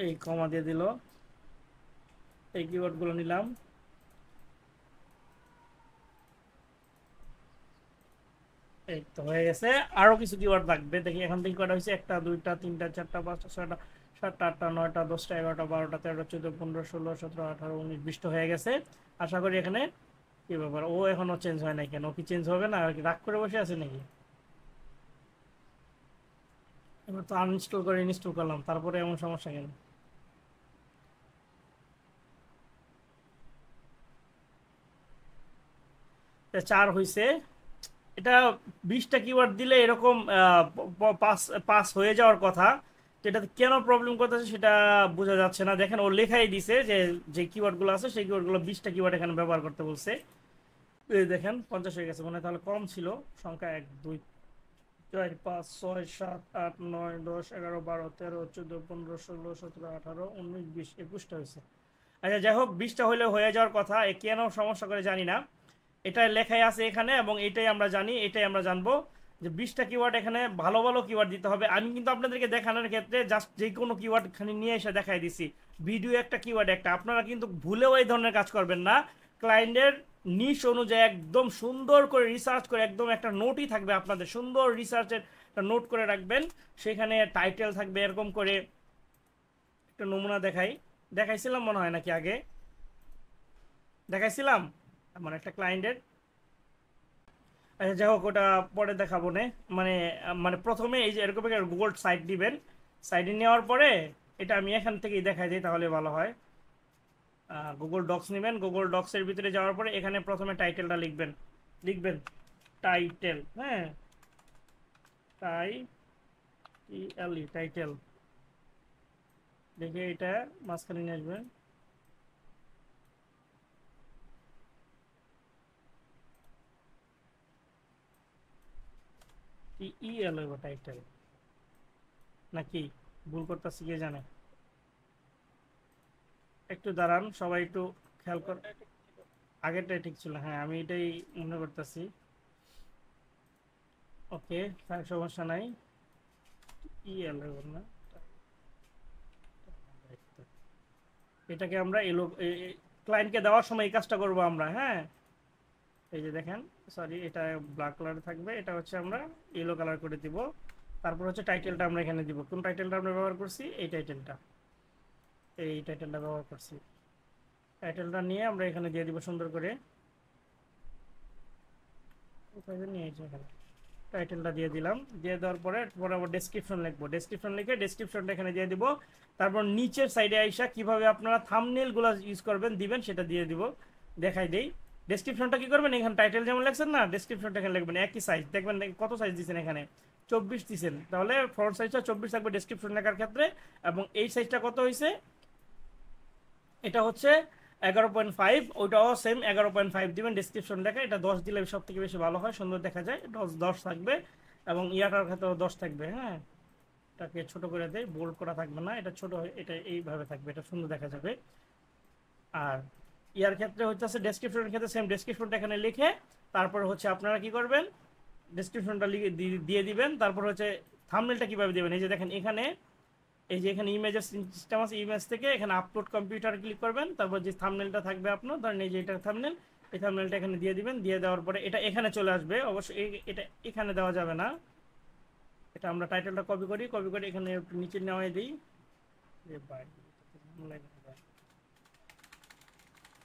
এই কমা দিয়ে দিল। এই কিওয়ার্ড গুলো নিলাম। এই তো হয়ে গেছে। আরো কিছু কিওয়ার্ড লাগবে, দেখি এখান থেকে কটা হয়েছে, একটা, দুইটা, তিনটা, চারটা, পাঁচটা, ছয়টা, সাতটা, আটটা, নয়টা, 10টা, 11টা, 12টা, 13টা, 14, 15, 16, 17, 18, 19, 20 হয়ে গেছে। আশা করি এখানে কি ব্যাপার, ও এখনো চেঞ্জ হয় নাই কেন? ও কি চেঞ্জ হবে না? আর কি রাগ করে বসে আছে নাকি? এবার তো আনইনস্টল করে ইনস্টল করলাম, তারপরে এমন সমস্যা কেন? এটা 4 হয়েছে। এটা 20টা কিওয়ার্ড দিলে এরকম পাস পাস হয়ে যাওয়ার কথা। তো এটাতে কেন প্রবলেম করতেছে সেটা বোঝা যাচ্ছে না। দেখেন, ও লেখাই দিছে যে যে কিওয়ার্ডগুলো আছে সেই কিওয়ার্ডগুলো 20টা কিওয়ার্ড এখানে ব্যবহার করতে বলছে। এই দেখেন 50 হয়ে গেছে, মানে তাহলে কম ছিল সংখ্যা। 1 2 4 5 6 7 8 9 10 11 12 13 14 15 16 17 18 19 20 21টা হয়েছে। আচ্ছা যাই হোক, 20টা হলে হয়ে যাওয়ার কথা, এ কেন সমস্যা করে জানি না। এটা লেখাই আছে এখানে, এবং এটাই আমরা জানি, এটাই আমরা জানবো যে 20টা কিওয়ার্ড এখানে ভালো ভালো কিওয়ার্ড দিতে হবে। আমি কিন্তু আপনাদেরকে দেখানোর ক্ষেত্রে জাস্ট যে কোনো কিওয়ার্ড খালি নিয়ে এসে দেখাই দিছি। ভিডিও একটা, কিওয়ার্ড একটা। আপনারা কিন্তু ভুলেও এই ধরনের কাজ করবেন না। ক্লায়েন্টের নিশ অনুযায়ী একদম সুন্দর করে রিসার্চ করে, একদম একটা নোটই থাকবে আপনাদের, সুন্দর রিসার্চের একটা নোট করে রাখবেন। সেখানে টাইটেল থাকবে এরকম করে। একটা নমুনা দেখাইছিলাম মনে হয়, নাকি আগে দেখাইছিলাম আমার একটা ক্লায়েন্টের। আচ্ছা যাই হোক, ওটা পরে দেখাবো না। মানে মানে প্রথমে এই যে এরকম একটা গুগল সাইট দিবেন, সাইটে নেওয়ার পরে এটা আমি এখান থেকেই দেখাই দিই, তাহলে ভালো হয়। গুগল ডক্স নেবেন, গুগল ডক্সের ভিতরে যাওয়ার পরে এখানে প্রথমে টাইটেলটা লিখবেন। লিখবেন টাইটেল, হ্যাঁ, টাইটেল দেখে এটা মাঝখানে নিয়ে আসবেন। টাইটেল নাকি ভুল করতেছি কে জানে? একটু দাঁড়ান, সবাই একটু খেয়াল কর। আগেরটাই ঠিক ছিল, হ্যাঁ, আমি এটাই মনে করতেছি। ওকে, সমস্যা নাই। না, এটাকে আমরা এলো ক্লায়েন্টকে দেওয়ার সময় এই কাজটা করবো আমরা, হ্যাঁ। এই যে দেখেন, সরি, এটা ব্ল্যাক কালার থাকবে, এটা হচ্ছে আমরা ইয়েলো কালার করে দিব। তারপর হচ্ছে টাইটেলটা আমরা এখানে দিব। কোন টাইটেলটা আমরা ব্যবহার করছি? এই টাইটেলটা, এই টাইটেলটা ব্যবহার করছি। টাইটেলটা নিয়ে আমরা এখানে দিয়ে দিব সুন্দর করে। কোথায় নিয়ে এখানে টাইটেলটা দিয়ে দিলাম, দিয়ে দেওয়ার পরে পরে আবার ডেসক্রিপশন লিখবো, ডেসক্রিপশন লিখে ডেসক্রিপশনটা এখানে দিয়ে দিব। তারপর নিচের সাইডে আইসা কিভাবে আপনারা থাম্বনেলগুলো ইউজ করবেন দিবেন সেটা দিয়ে দিব, দেখাই দেই। ডেসক্রিপশনটা কি করবেন, এখানে টাইটেল যেমন লিখছেন না, ডেসক্রিপশনটা এখানে লিখবেন একই সাইজ, দেখবেন কত সাইজ দিচ্ছেন এখানে 24 দিচ্ছেন, তাহলে ফ্রন্ট সাইজটা 24 থাকবে ডেসক্রিপশন লেখার ক্ষেত্রে। এবং এই সাইজটা কত হয়েছে, এটা হচ্ছে 11.5, ওইটাও সেম 11.5 দিবেন ডেসক্রিপশন লেখা। এটা 10 দিলে সব থেকে বেশি ভালো হয়, সুন্দর দেখা যায়, 10 থাকবে। এবং ইয়াটার ক্ষেত্রেও 10 থাকবে। হ্যাঁ, এটাকে ছোট করে দেয়, বোল্ড করা থাকবে না, এটা ছোট, এটা এইভাবে থাকবে, এটা সুন্দর দেখা যাবে। আর ইয়ার ক্ষেত্রে হচ্ছে ডেসক্রিপশনের ক্ষেত্রে সেম ডেসক্রিপশনটা এখানে লিখে তারপর হচ্ছে আপনারা কি করবেন, ডেসক্রিপশনটা লিখে দিয়ে দিবেন। তারপর হচ্ছে থাম্বনেলটা কিভাবে দিবেন, এই যে দেখেন এখানে, এই যে এখানে ইমেজের সিস্টেম আছে, ইমেজ থেকে এখানে আপলোড কম্পিউটার ক্লিক করবেন, তারপর যে থাম্বনেলটা থাকবে আপনার, ধরেন এই যে এটা থাম্বনেল, এই থাম্বনেলটা এখানে দিয়ে দিবেন। দিয়ে দেওয়ার পরে এটা এখানে চলে আসবে, অবশ্যই এটা এখানে দেওয়া যাবে না, এটা আমরা টাইটেলটা কপি করি এখানে একটু নিচে নেওয়াই দিই,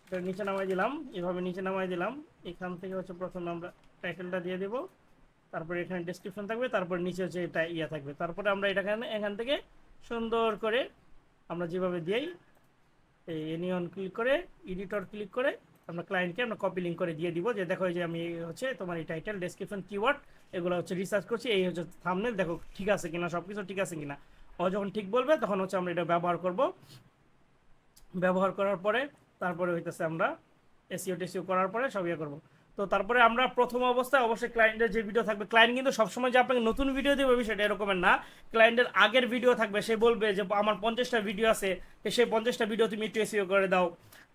এটা নিচে নামাই দিলাম, এভাবে নিচে নামাই দিলাম। এখান থেকে হচ্ছে প্রথমে আমরা টাইটেলটা দিয়ে দেব, তারপরে এখানে ডেসক্রিপশন থাকবে, তারপর নিচে হচ্ছে এটা ইয়া থাকবে। তারপরে আমরা এটা এখান থেকে সুন্দর করে আমরা যেভাবে দিই, এই এনিয়ন ক্লিক করে এডিটর ক্লিক করে আমরা ক্লায়েন্টকে আমরা কপি লিঙ্ক করে দিয়ে দিব, যে দেখো যে আমি হচ্ছে তোমার এই টাইটেল ডেসক্রিপশন কিওয়ার্ড এগুলো হচ্ছে রিসার্চ করছি, এই হচ্ছে থাম্বনেল, দেখো ঠিক আছে কিনা, সব কিছু ঠিক আছে কিনা। ও যখন ঠিক বলবে তখন হচ্ছে আমরা এটা ব্যবহার করব। ব্যবহার করার পরে তারপরে হইতেছে আমরা এসইও টেসিও করার পরে সব ইয়ে করবো। তো তারপরে আমরা প্রথম অবস্থায় অবশ্যই ক্লায়েন্টের যে ভিডিও থাকবে, ক্লায়েন্ট কিন্তু সবসময় যে আপনাকে নতুন ভিডিও দেবে বিষয়টা এরকমের না, ক্লায়েন্টের আগের ভিডিও থাকবে, সে বলবে যে আমার 50টা ভিডিও আছে, সেই 50টা ভিডিও তুমি একটু এসইও করে দাও।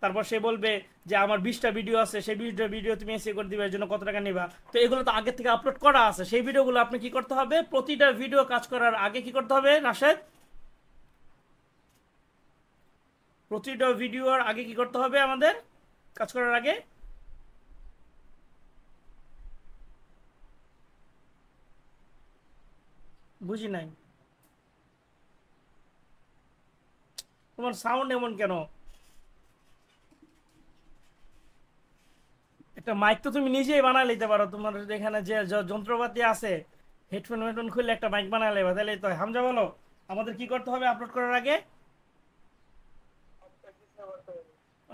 তারপর সে বলবে যে আমার 20টা ভিডিও আছে, সেই 20টা ভিডিও তুমি এসইও করে দিবে, এর জন্য কত টাকা নিবা। তো এগুলো তো আগে থেকে আপলোড করা আছে, সেই ভিডিওগুলো আপনি কি করতে হবে, প্রতিটা ভিডিও কাজ করার আগে কি করতে হবে রাশেদ, প্রতিটা ভিডিওর আগে কি করতে হবে আমাদের কাজ করার আগে, বুঝি নাই, তোমার সাউন্ড এমন কেন? একটা মাইক তো তুমি নিজেই বানায় নিতে পারো, তোমার এখানে যে যন্ত্রপাতি আছে, হেডফোন খুললে একটা মাইক বানায় নেবে, তাহলে তো। হামজা বলো আমাদের কি করতে হবে আপলোড করার আগে,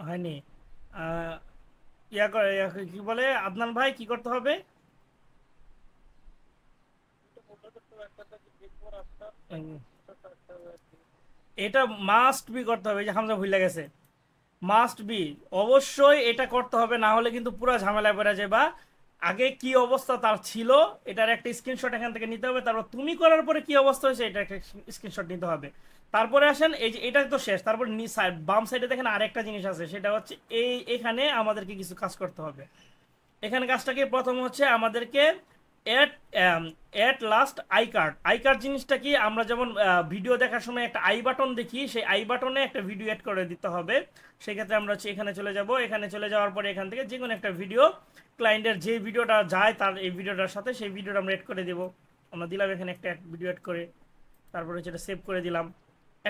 হয়নি? ইয়া করে কি বলে আদনান ভাই, কি করতে হবে? এটা মাস্ট বি করতে হবে, এই যে হামজা ভুলে গেছে, মাস্ট বি, অবশ্যই এটা করতে হবে, না হলে কিন্তু পুরো ঝামেলায় পড়ে যায়। বা আগে কি অবস্থা তার ছিল এটার একটা স্ক্রিনশট এখান থেকে নিতে হবে, তারপর তুমি করার পরে কি অবস্থা হয়েছে এটা একটা স্ক্রিনশট নিতে হবে। তারপরে আসেন এই যে এটা তো শেষ, তারপর বাম সাইডে দেখেন আরেকটা জিনিস আছে, সেটা হচ্ছে এখানে আমাদেরকে কিছু কাজ করতে হবে। এখানে কাজটাকে প্রথম হচ্ছে আমাদেরকে এট এট লাস্ট আই কার্ড জিনিসটা কি, আমরা যেমন ভিডিও দেখার সময় একটা আই বাটন দেখি, সেই আই বাটনে একটা ভিডিও অ্যাড করে দিতে হবে। সেক্ষেত্রে আমরা হচ্ছে এখানে চলে যাব, এখানে চলে যাওয়ার পরে এখান থেকে যে কোনো একটা ভিডিও, ক্লায়েন্টের যে ভিডিওটা যায় তার এই ভিডিওটার সাথে সেই ভিডিওটা আমরা অ্যাড করে দেবো। আমরা দিলাম এখানে একটা ভিডিও অ্যাড করে, তারপর হচ্ছে এটা সেভ করে দিলাম।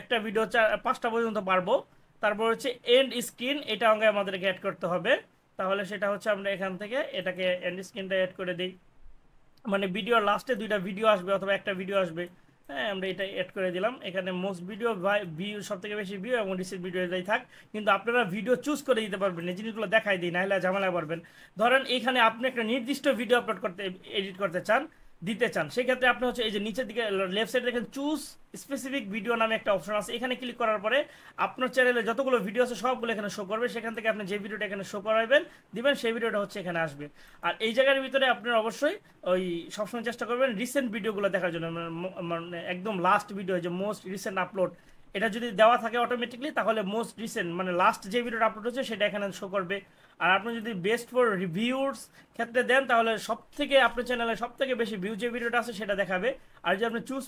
একটা ভিডিও 5টা পর্যন্ত পারবো। তারপর হচ্ছে এন্ড স্ক্রিন, এটা আমাদেরকে অ্যাড করতে হবে। তাহলে সেটা হচ্ছে আমরা এখান থেকে এটাকে এন্ড স্ক্রিনটা অ্যাড করে দিই, মানে ভিডিওর লাস্টে 2টা ভিডিও আসবে অথবা একটা ভিডিও আসবে। হ্যাঁ, আমরা এটা অ্যাড করে দিলাম। এখানে মোস্ট ভিডিও ভিউ, সব থেকে বেশি ভিউ এবং রিসিভ ভিডিও এটাই থাক। কিন্তু আপনারা ভিডিও চুজ করে দিতে পারবেন, এই জিনিসগুলো দেখাই দিই, নাহলে ঝামেলা পারবেন। ধরেন এখানে আপনি একটা নির্দিষ্ট ভিডিও আপলোড করতে, এডিট করতে চান, দিতে চান, সেক্ষেত্রে আপনি হচ্ছে এই যে নিচের দিকে লেফট সাইডে দেখেন চুজ স্পেসিফিক ভিডিও নামে একটা অপশন আছে, এখানে ক্লিক করার পরে আপনার চ্যানেলে যতগুলো ভিডিও আছে সবগুলো এখানে শো করবে। সেখান থেকে আপনি যে ভিডিওটা এখানে শো করাবেন দিবেন, সেই ভিডিওটা হচ্ছে এখানে আসবে। আর এই জায়গার ভিতরে আপনারা অবশ্যই ওই সবসময় চেষ্টা করবেন রিসেন্ট ভিডিওগুলো দেখার জন্য, মানে একদম লাস্ট ভিডিও, যে মোস্ট রিসেন্ট আপলোড, এটা যদি দেওয়া থাকে অটোমেটিকলি, তাহলে মোস্ট রিসেন্ট মানে লাস্ট যে ভিডিওটা আপলোড হচ্ছে সেটা এখানে শো করবে। আর আপনি যদি বেস্ট ফর রিভিউস ক্ষেত্রে দেন, তাহলে সব থেকে আপনার চ্যানেলে সব থেকে বেশি ভিউ যে ভিডিওটা আছে সেটা দেখাবে। আর যদি আপনি চুজ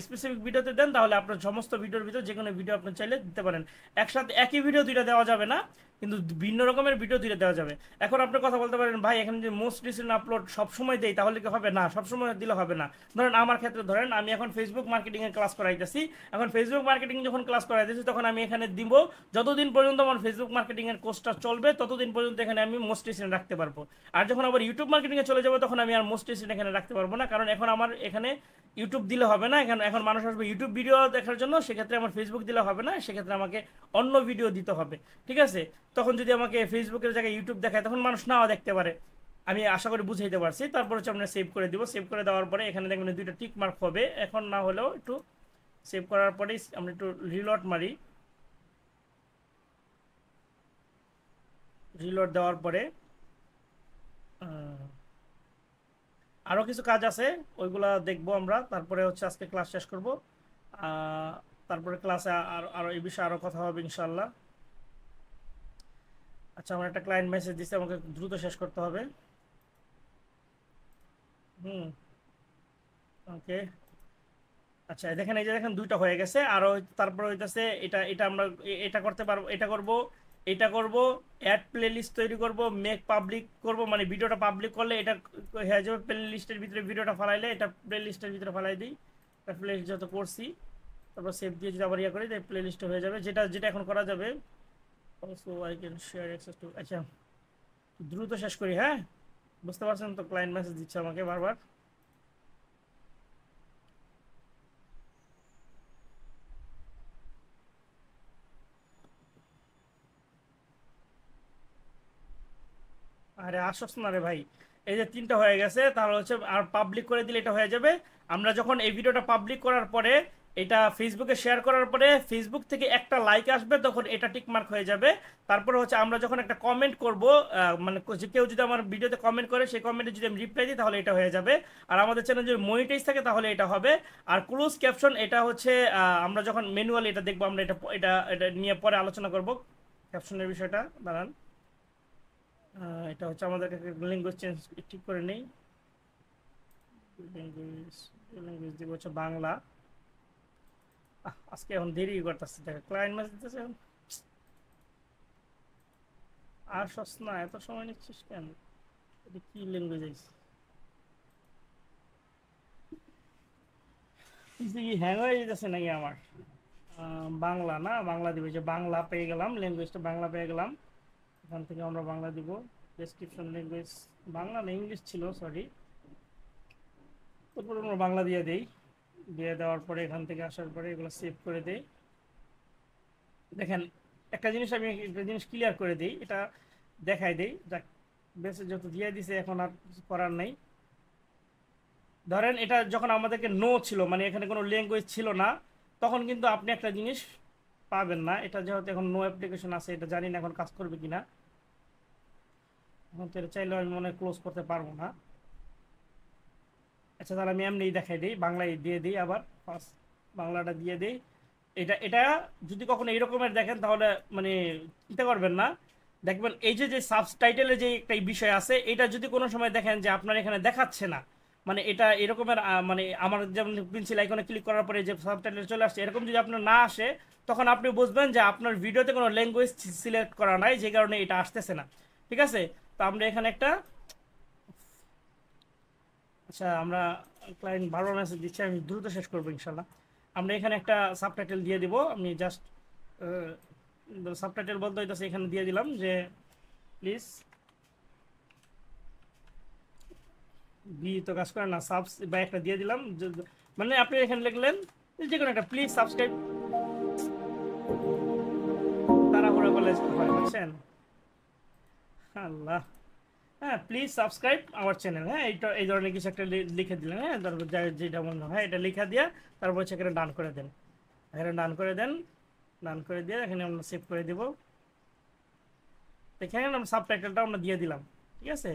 স্পেসিফিক ভিডিওতে দেন, তাহলে আপনার সমস্ত ভিডিওর ভিতর যে কোনো ভিডিও আপনি চাইলে দিতে পারেন। একসাথে একই ভিডিও 2টা দেওয়া যাবে না, কিন্তু ভিন্ন রকমের ভিডিও দিলে দেওয়া যাবে। এখন আপনি কথা বলতে পারেন ভাই এখানে যে মোস্ট রিসেন্ট আপলোড সবসময় দেই তাহলে কি হবে? না, সবসময় দিলে হবে না। ধরেন আমার ক্ষেত্রে ধরেন আমি এখন ফেসবুক মার্কেটিং এর ক্লাস করাইতেছি। এখন ফেসবুক মার্কেটিং যখন ক্লাস করাইতেছি তখন আমি এখানে দিব যতদিন পর্যন্ত আমার ফেসবুক মার্কেটিং এর কোর্সটা চলবে ততদিন পর্যন্ত এখানে আমি মোস্ট রিসেন্ট রাখতে পারবো। আর যখন আবার ইউটিউব মার্কেটিং এ চলে যাবো তখন আমি আর মোস্ট রিসেন্ট এখানে রাখতে পারবো না, কারণ এখন আমার এখানে ইউটিউব দিলে হবে না। এখন এখন মানুষ আসবে ইউটিউব ভিডিও দেখার জন্য, সেক্ষেত্রে আমার ফেসবুক দিলে হবে না, সেক্ষেত্রে আমাকে অন্য ভিডিও দিতে হবে। ঠিক আছে? তখন যদি আমাকে ফেসবুকের জায়গায় ইউটিউব দেখায় তখন মানুষ নাও দেখতে পারে। আমি আশা করি বুঝাইতে পারছি। তারপর হচ্ছে আমরা সেভ করে দিব। সেভ করে দেওয়ার পরে এখানে দেখবেন দুইটা টিক মার্ক হবে, এখন না হলেও একটু সেভ করার পরেই আমরা একটু রিলোড মারি। রিলোড দেওয়ার পরে আরও কিছু কাজ আছে, ওইগুলা দেখবো আমরা। তারপরে হচ্ছে আজকে ক্লাস শেষ করব। তারপরে ক্লাসে আর আরও এই বিষয়ে আরও কথা হবে ইনশাল্লাহ। আচ্ছা, আমার একটা ক্লায়েন্ট মেসেজ দিচ্ছে, আমাকে দ্রুত শেষ করতে হবে। হুম, ওকে। আচ্ছা, দেখেন এই যে দেখেন দুইটা হয়ে গেছে। আরও তারপরে হইতেছে এটা এটা আমরা এটা করতে পারবো, এটা করব, এটা করব, অ্যাড প্লে লিস্ট তৈরি করব, মেক পাবলিক করব, মানে ভিডিওটা পাবলিক করলে এটা হয়ে যাবে প্লে লিস্টের ভিতরে। ভিডিওটা ফালাইলে এটা প্লে লিস্টের ভিতরে ফালাই দিই, এটা প্লে লিস্ট যত করছি, তারপর সেভ দিয়ে যদি আবার ইয়ে করি তাই প্লে লিস্টে হয়ে যাবে, যেটা যেটা এখন করা যাবে। Also I can share access to. আচ্ছা, দ্রুত শেষ করি। হ্যাঁ, বুঝতে পারছেন তো? ক্লায়েন্ট মেসেজ দিচ্ছে আমাকে বারবার। আরে আসছ না রে ভাই, এই যে তিনটা হয়ে গেছে, তাহলে হচ্ছে আর পাবলিক করে দিলে এটা হয়ে যাবে। আমরা যখন এই ভিডিওটা পাবলিক করার পরে এটা ফেসবুকে শেয়ার করার পরে ফেসবুক থেকে একটা লাইক আসবে, তখন এটা টিক মার্ক হয়ে যাবে। তারপরে হচ্ছে আমরা যখন একটা কমেন্ট করব, মানে যে কেউ যদি আমার ভিডিওতে কমেন্ট করে সেই কমেন্টে যদি আমি রিপ্লাই দিই তাহলে এটা হয়ে যাবে। আর আমাদের চ্যানেল যদি মনিটাইজ থাকে তাহলে এটা হবে। আর ক্লোজ ক্যাপশন এটা হচ্ছে আমরা যখন ম্যানুয়ালি এটা দেখবো, আমরা এটা এটা এটা নিয়ে পরে আলোচনা করব ক্যাপশনের বিষয়টা। দাঁড়ান, এটা হচ্ছে আমাদের ল্যাঙ্গুয়েজ চেঞ্জ ঠিক করে নেই। ল্যাঙ্গুয়েজ ল্যাঙ্গুয়েজ দিব হচ্ছে বাংলা। আজকে এখন দেরি করতেছে, দেখো ক্লায়েন্ট মেসেজ দিতেছে এখন। আর সস না, এত সময় নিচ্ছিস কেন? এটা কি ল্যাঙ্গুয়েজ আইছে? কি হ্যাং হয়ে যেতেছে নাকি আমার? বাংলা না, বাংলা দিব, যে বাংলা পেয়ে গেলাম, ল্যাঙ্গুয়েজটা বাংলা পেয়ে গেলাম। এখান থেকে আমরা বাংলা দিব। ডেসক্রিপশন ল্যাঙ্গুয়েজ বাংলা না ইংলিশ ছিল, সরি। তারপরে আমরা বাংলা দিয়ে দিই। দিয়ে দেওয়ার পরে এখান থেকে আসার পরে এগুলো সেভ করে দেই। দেখেন একটা জিনিস আমি একটা জিনিস ক্লিয়ার করে দিই, এটা দেখাই দিই। যাক, বেশ যত দিয়ে দিছে এখন আর কিছু করার নেই। ধরেন এটা যখন আমাদেরকে নো ছিল, মানে এখানে কোনো ল্যাঙ্গুয়েজ ছিল না, তখন কিন্তু আপনি একটা জিনিস পাবেন না। এটা যেহেতু এখন নো অ্যাপ্লিকেশন আছে, এটা জানি না এখন কাজ করবে কিনা। এখন তো এটা চাইলেও আমি মনে হয় ক্লোজ করতে পারবো না। আচ্ছা, তাহলে আমি এমনি দেখাই দিই, বাংলায় দিয়ে দিই। আবার ফার্স্ট বাংলাটা দিয়ে দিই। এটা এটা যদি কখনো এইরকমের দেখেন তাহলে মানে চিন্তা করবেন না। দেখবেন এই যে যে সাবটাইটেলের যে একটা বিষয় আছে, এটা যদি কোনো সময় দেখেন যে আপনার এখানে দেখাচ্ছে না, মানে এটা এরকমের মানে আমার যেমন পেন্সিল আইকনে ক্লিক করার পরে যে সাবটাইটেল চলে আসছে, এরকম যদি আপনার না আসে তখন আপনি বুঝবেন যে আপনার ভিডিওতে কোনো ল্যাঙ্গুয়েজ সিলেক্ট করা নাই, যে কারণে এটা আসতেছে না। ঠিক আছে? তো আমরা এখানে একটা, আচ্ছা আমরা ক্লায়েন্ট বারবার মেসেজ দিচ্ছে, আমি দ্রুত শেষ করবো ইনশাল্লাহ। আমরা এখানে একটা সাবটাইটেল দিয়ে দিব। আমি জাস্ট সাবটাইটেল বলতে হইতেছে, এখানে দিয়ে দিলাম যে প্লিজ বি, তো কাজ করে না, সাবস বা একটা দিয়ে দিলাম। মানে আপনি এখানে লিখলেন যে কোনো একটা প্লিজ সাবস্ক্রাইব, তাড়াহুড়া করলে হয়, বুঝছেন? আল্লাহ। হ্যাঁ, প্লিজ সাবস্ক্রাইব আওয়ার চ্যানেল। হ্যাঁ, এইটা এই ধরনের কিছু একটা লিখে দিলেন। হ্যাঁ, তারপর যেটা মনে হয় এটা লিখে দিয়া তারপর হচ্ছে এখানে ডান করে দেন। এখানে ডান করে দেন। ডান করে দিয়ে এখানে আমরা সেভ করে দিব। এখানে আমরা সাবটাইটেলটা আমরা দিয়ে দিলাম। ঠিক আছে?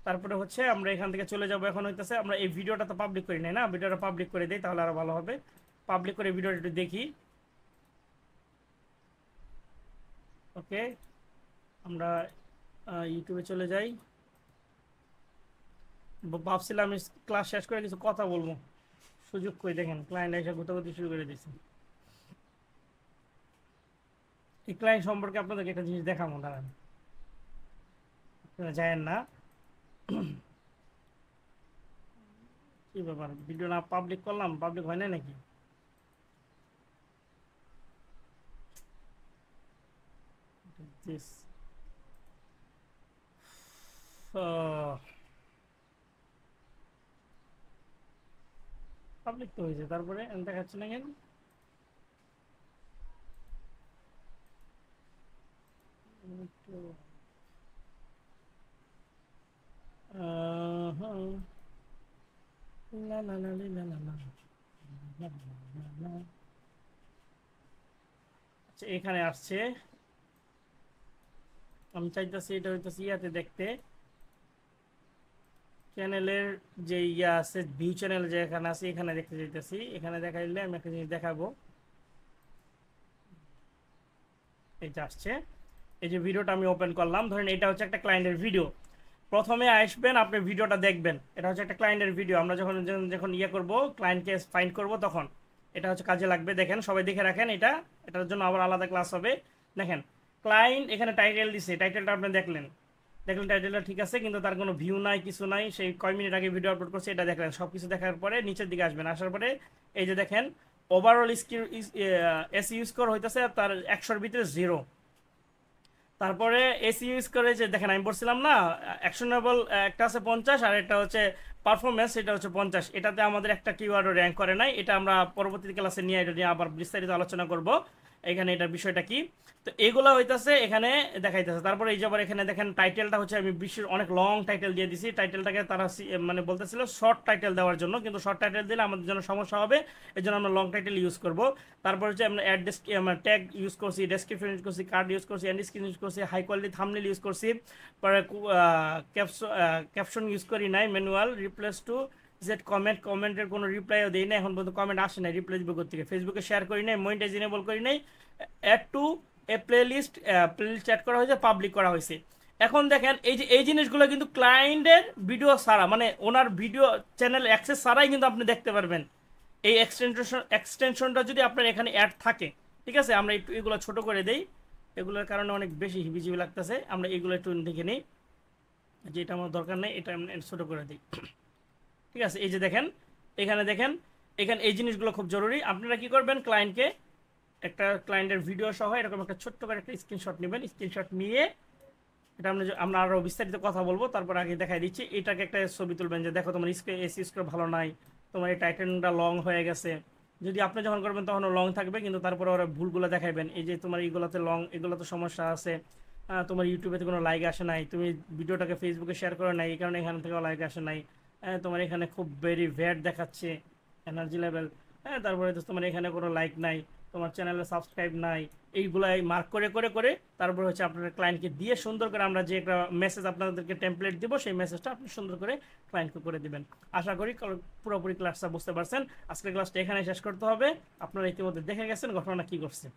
তারপরে হচ্ছে আমরা এখান থেকে চলে যাব। এখন হইতেছে আমরা এই ভিডিওটা তো পাবলিক করি নাই না, ভিডিওটা পাবলিক করে দিই তাহলে আরো ভালো হবে। পাবলিক করে ভিডিওটা একটু দেখি। ওকে, আমরা ইউটিউবে চলে যাই। ভাবছিলাম ক্লাস শেষ করে কিছু কথা বলবো, সুযোগ কই দেখেন ক্লায়েন্ট এসে গুতাগুতি শুরু করে দিয়েছে। এই ক্লায়েন্ট সম্পর্কে আপনাদেরকে একটা জিনিস দেখাবো, দাঁড়ান, আপনারা জানেন না কি ব্যাপার, ভিডিও না পাবলিক করলাম, পাবলিক হয় না নাকি? দিস পাবলিক তো হয়েছে, তারপরে দেখাচ্ছে না কেন? লা লা লা লা লা লা। আচ্ছা এখানে আসছে, আমি চাইতেছি এটা হইতেছে ইয়াতে দেখতে, চ্যানেলের যে ইয়া আছে ভিউ চ্যানেল যে এখানে আছে এখানে দেখতে চাইতেছি, এখানে দেখাইলে আমি একটা জিনিস দেখাবো। এটা আসছে, এই যে ভিডিওটা আমি ওপেন করলাম, ধরেন এটা হচ্ছে একটা ক্লায়েন্টের ভিডিও। প্রথমে আসবেন, আপনি ভিডিওটা দেখবেন, এটা হচ্ছে একটা ক্লায়েন্টের ভিডিও। আমরা যখন যখন ইয়ে করব, ক্লায়েন্টকে ফাইন্ড করব, তখন এটা হচ্ছে কাজে লাগবে। দেখেন সবাই দেখে রাখেন, এটা এটার জন্য আবার আলাদা ক্লাস হবে। দেখেন ক্লায়েন্ট এখানে টাইটেল দিছে, টাইটেলটা আপনি দেখলেন, দেখলেন টাইটেলটা ঠিক আছে, কিন্তু তার কোনো ভিউ নাই, কিছু নাই, সেই কয় মিনিট আগে ভিডিও আপলোড করছে এটা দেখলেন। সব কিছু দেখার পরে নিচের দিকে আসবেন, আসার পরে এই যে দেখেন ওভারঅল স্কিল এস ইউজ করা হইতেছে তার 100-র ভিতরে 0। তারপরে এসি ইউজ করে যে দেখেন আমি বলছিলাম না, অ্যাকশনেবল একটা আছে 50 আর একটা হচ্ছে পারফরমেন্স, এটা হচ্ছে 50। এটাতে আমাদের একটা কিওয়ার্ডও র্যাঙ্ক করে নাই, এটা আমরা পরবর্তী ক্লাসে নিয়ে এটা নিয়ে আবার বিস্তারিত আলোচনা করব এখানে এটার বিষয়টা কি। তো এগুলো হইতাছে এখানে দেখাইতেছে। তারপরে এই যে আবার এখানে দেখেন টাইটেলটা হচ্ছে আমি বিশ্বের অনেক লং টাইটেল দিয়ে দিছি, টাইটেলটাকে তারা মানে বলতেছিল শর্ট টাইটেল দেওয়ার জন্য, কিন্তু শর্ট টাইটেল দিলে আমাদের জন্য সমস্যা হবে, এই জন্য আমরা লং টাইটেল ইউজ করব। তারপর হচ্ছে আমরা আমরা ট্যাগ ইউজ করছি, ডেসক্রিপশন ইউজ করছি, কার্ড ইউজ করছি, এন্ড স্ক্রিন ইউজ করছি, হাই কোয়ালিটি থাম্বনেল ইউজ করছি, পরে ক্যাপশন ইউজ করি নাই, manual replies to Z comment, কমেন্টের কোনো রিপ্লাইও দিই না, এখন পর্যন্ত কমেন্ট আসে নাই, রিপ্লাই দিব থেকে, ফেসবুকে শেয়ার করি নাই, মনিটাইজ এনেবল করি নাই, add to a playlist add করা হয়েছে, পাবলিক করা হয়েছে। এখন দেখেন এই যে এই জিনিসগুলো কিন্তু ক্লায়েন্টের ভিডিও ছাড়া, মানে ওনার ভিডিও চ্যানেল অ্যাক্সেস ছাড়াই কিন্তু আপনি দেখতে পারবেন। এই এক্সটেনশনটা যদি আপনার এখানে অ্যাড থাকে, ঠিক আছে, আমরা একটু এগুলো ছোট করে দেই, এগুলোর কারণে অনেক বেশি হিবিজিবি লাগতেছে, আমরা এগুলো একটু দেখে নিই, যে এটা আমার দরকার নেই, এটা আমরা ছোট করে দিই, ঠিক আছে। এই যে দেখেন এখানে দেখেন, এখানে এই জিনিসগুলো খুব জরুরি। আপনারা কি করবেন, ক্লায়েন্টকে একটা ক্লায়েন্টের ভিডিও সহ এরকম একটা ছোট্ট করে একটা স্ক্রিনশট নেবেন, স্ক্রিনশট নিয়ে এটা আমরা আরও বিস্তারিত কথা বলবো, তারপর আগে দেখাই দিচ্ছি, এটাকে একটা ছবি তুলবেন যে দেখো তোমার এসি স্কোর ভালো নাই, তোমার এই টাইটেলটা লং হয়ে গেছে। যদি আপনি যখন করবেন তখনও লং থাকবে, কিন্তু তারপরে ওরা ভুলগুলো দেখাবেন, এই যে তোমার এইগুলোতে লং, এগুলোতে সমস্যা আছে, তোমার ইউটিউবে কোনো লাইক আসে নাই, তুমি ভিডিওটাকে ফেসবুকে শেয়ার করে নাই, এই কারণে এখান থেকেও লাইক আসে নাই, তোমার এখানে খুব ভেরি ভ্যাট দেখাচ্ছে এনার্জি লেভেল, তারপরে তো তোমার এখানে কোনো লাইক নাই, তোমার চ্যানেলে সাবস্ক্রাইব নাই, এইগুলাই মার্ক করে করে করে তারপর হচ্ছে আপনার ক্লায়েন্টকে দিয়ে সুন্দর করে আমরা যে একটা মেসেজ আপনাদেরকে টেমপ্লেট দিব, সেই মেসেজটা আপনি সুন্দর করে ক্লায়েন্টকে করে দিবেন। আশা করি পুরোপুরি ক্লাসটা বুঝতে পারছেন। আজকের ক্লাসটা এখানে শেষ করতে হবে, আপনারা ইতিমধ্যে দেখে গেছেন ঘটনা কি করছে।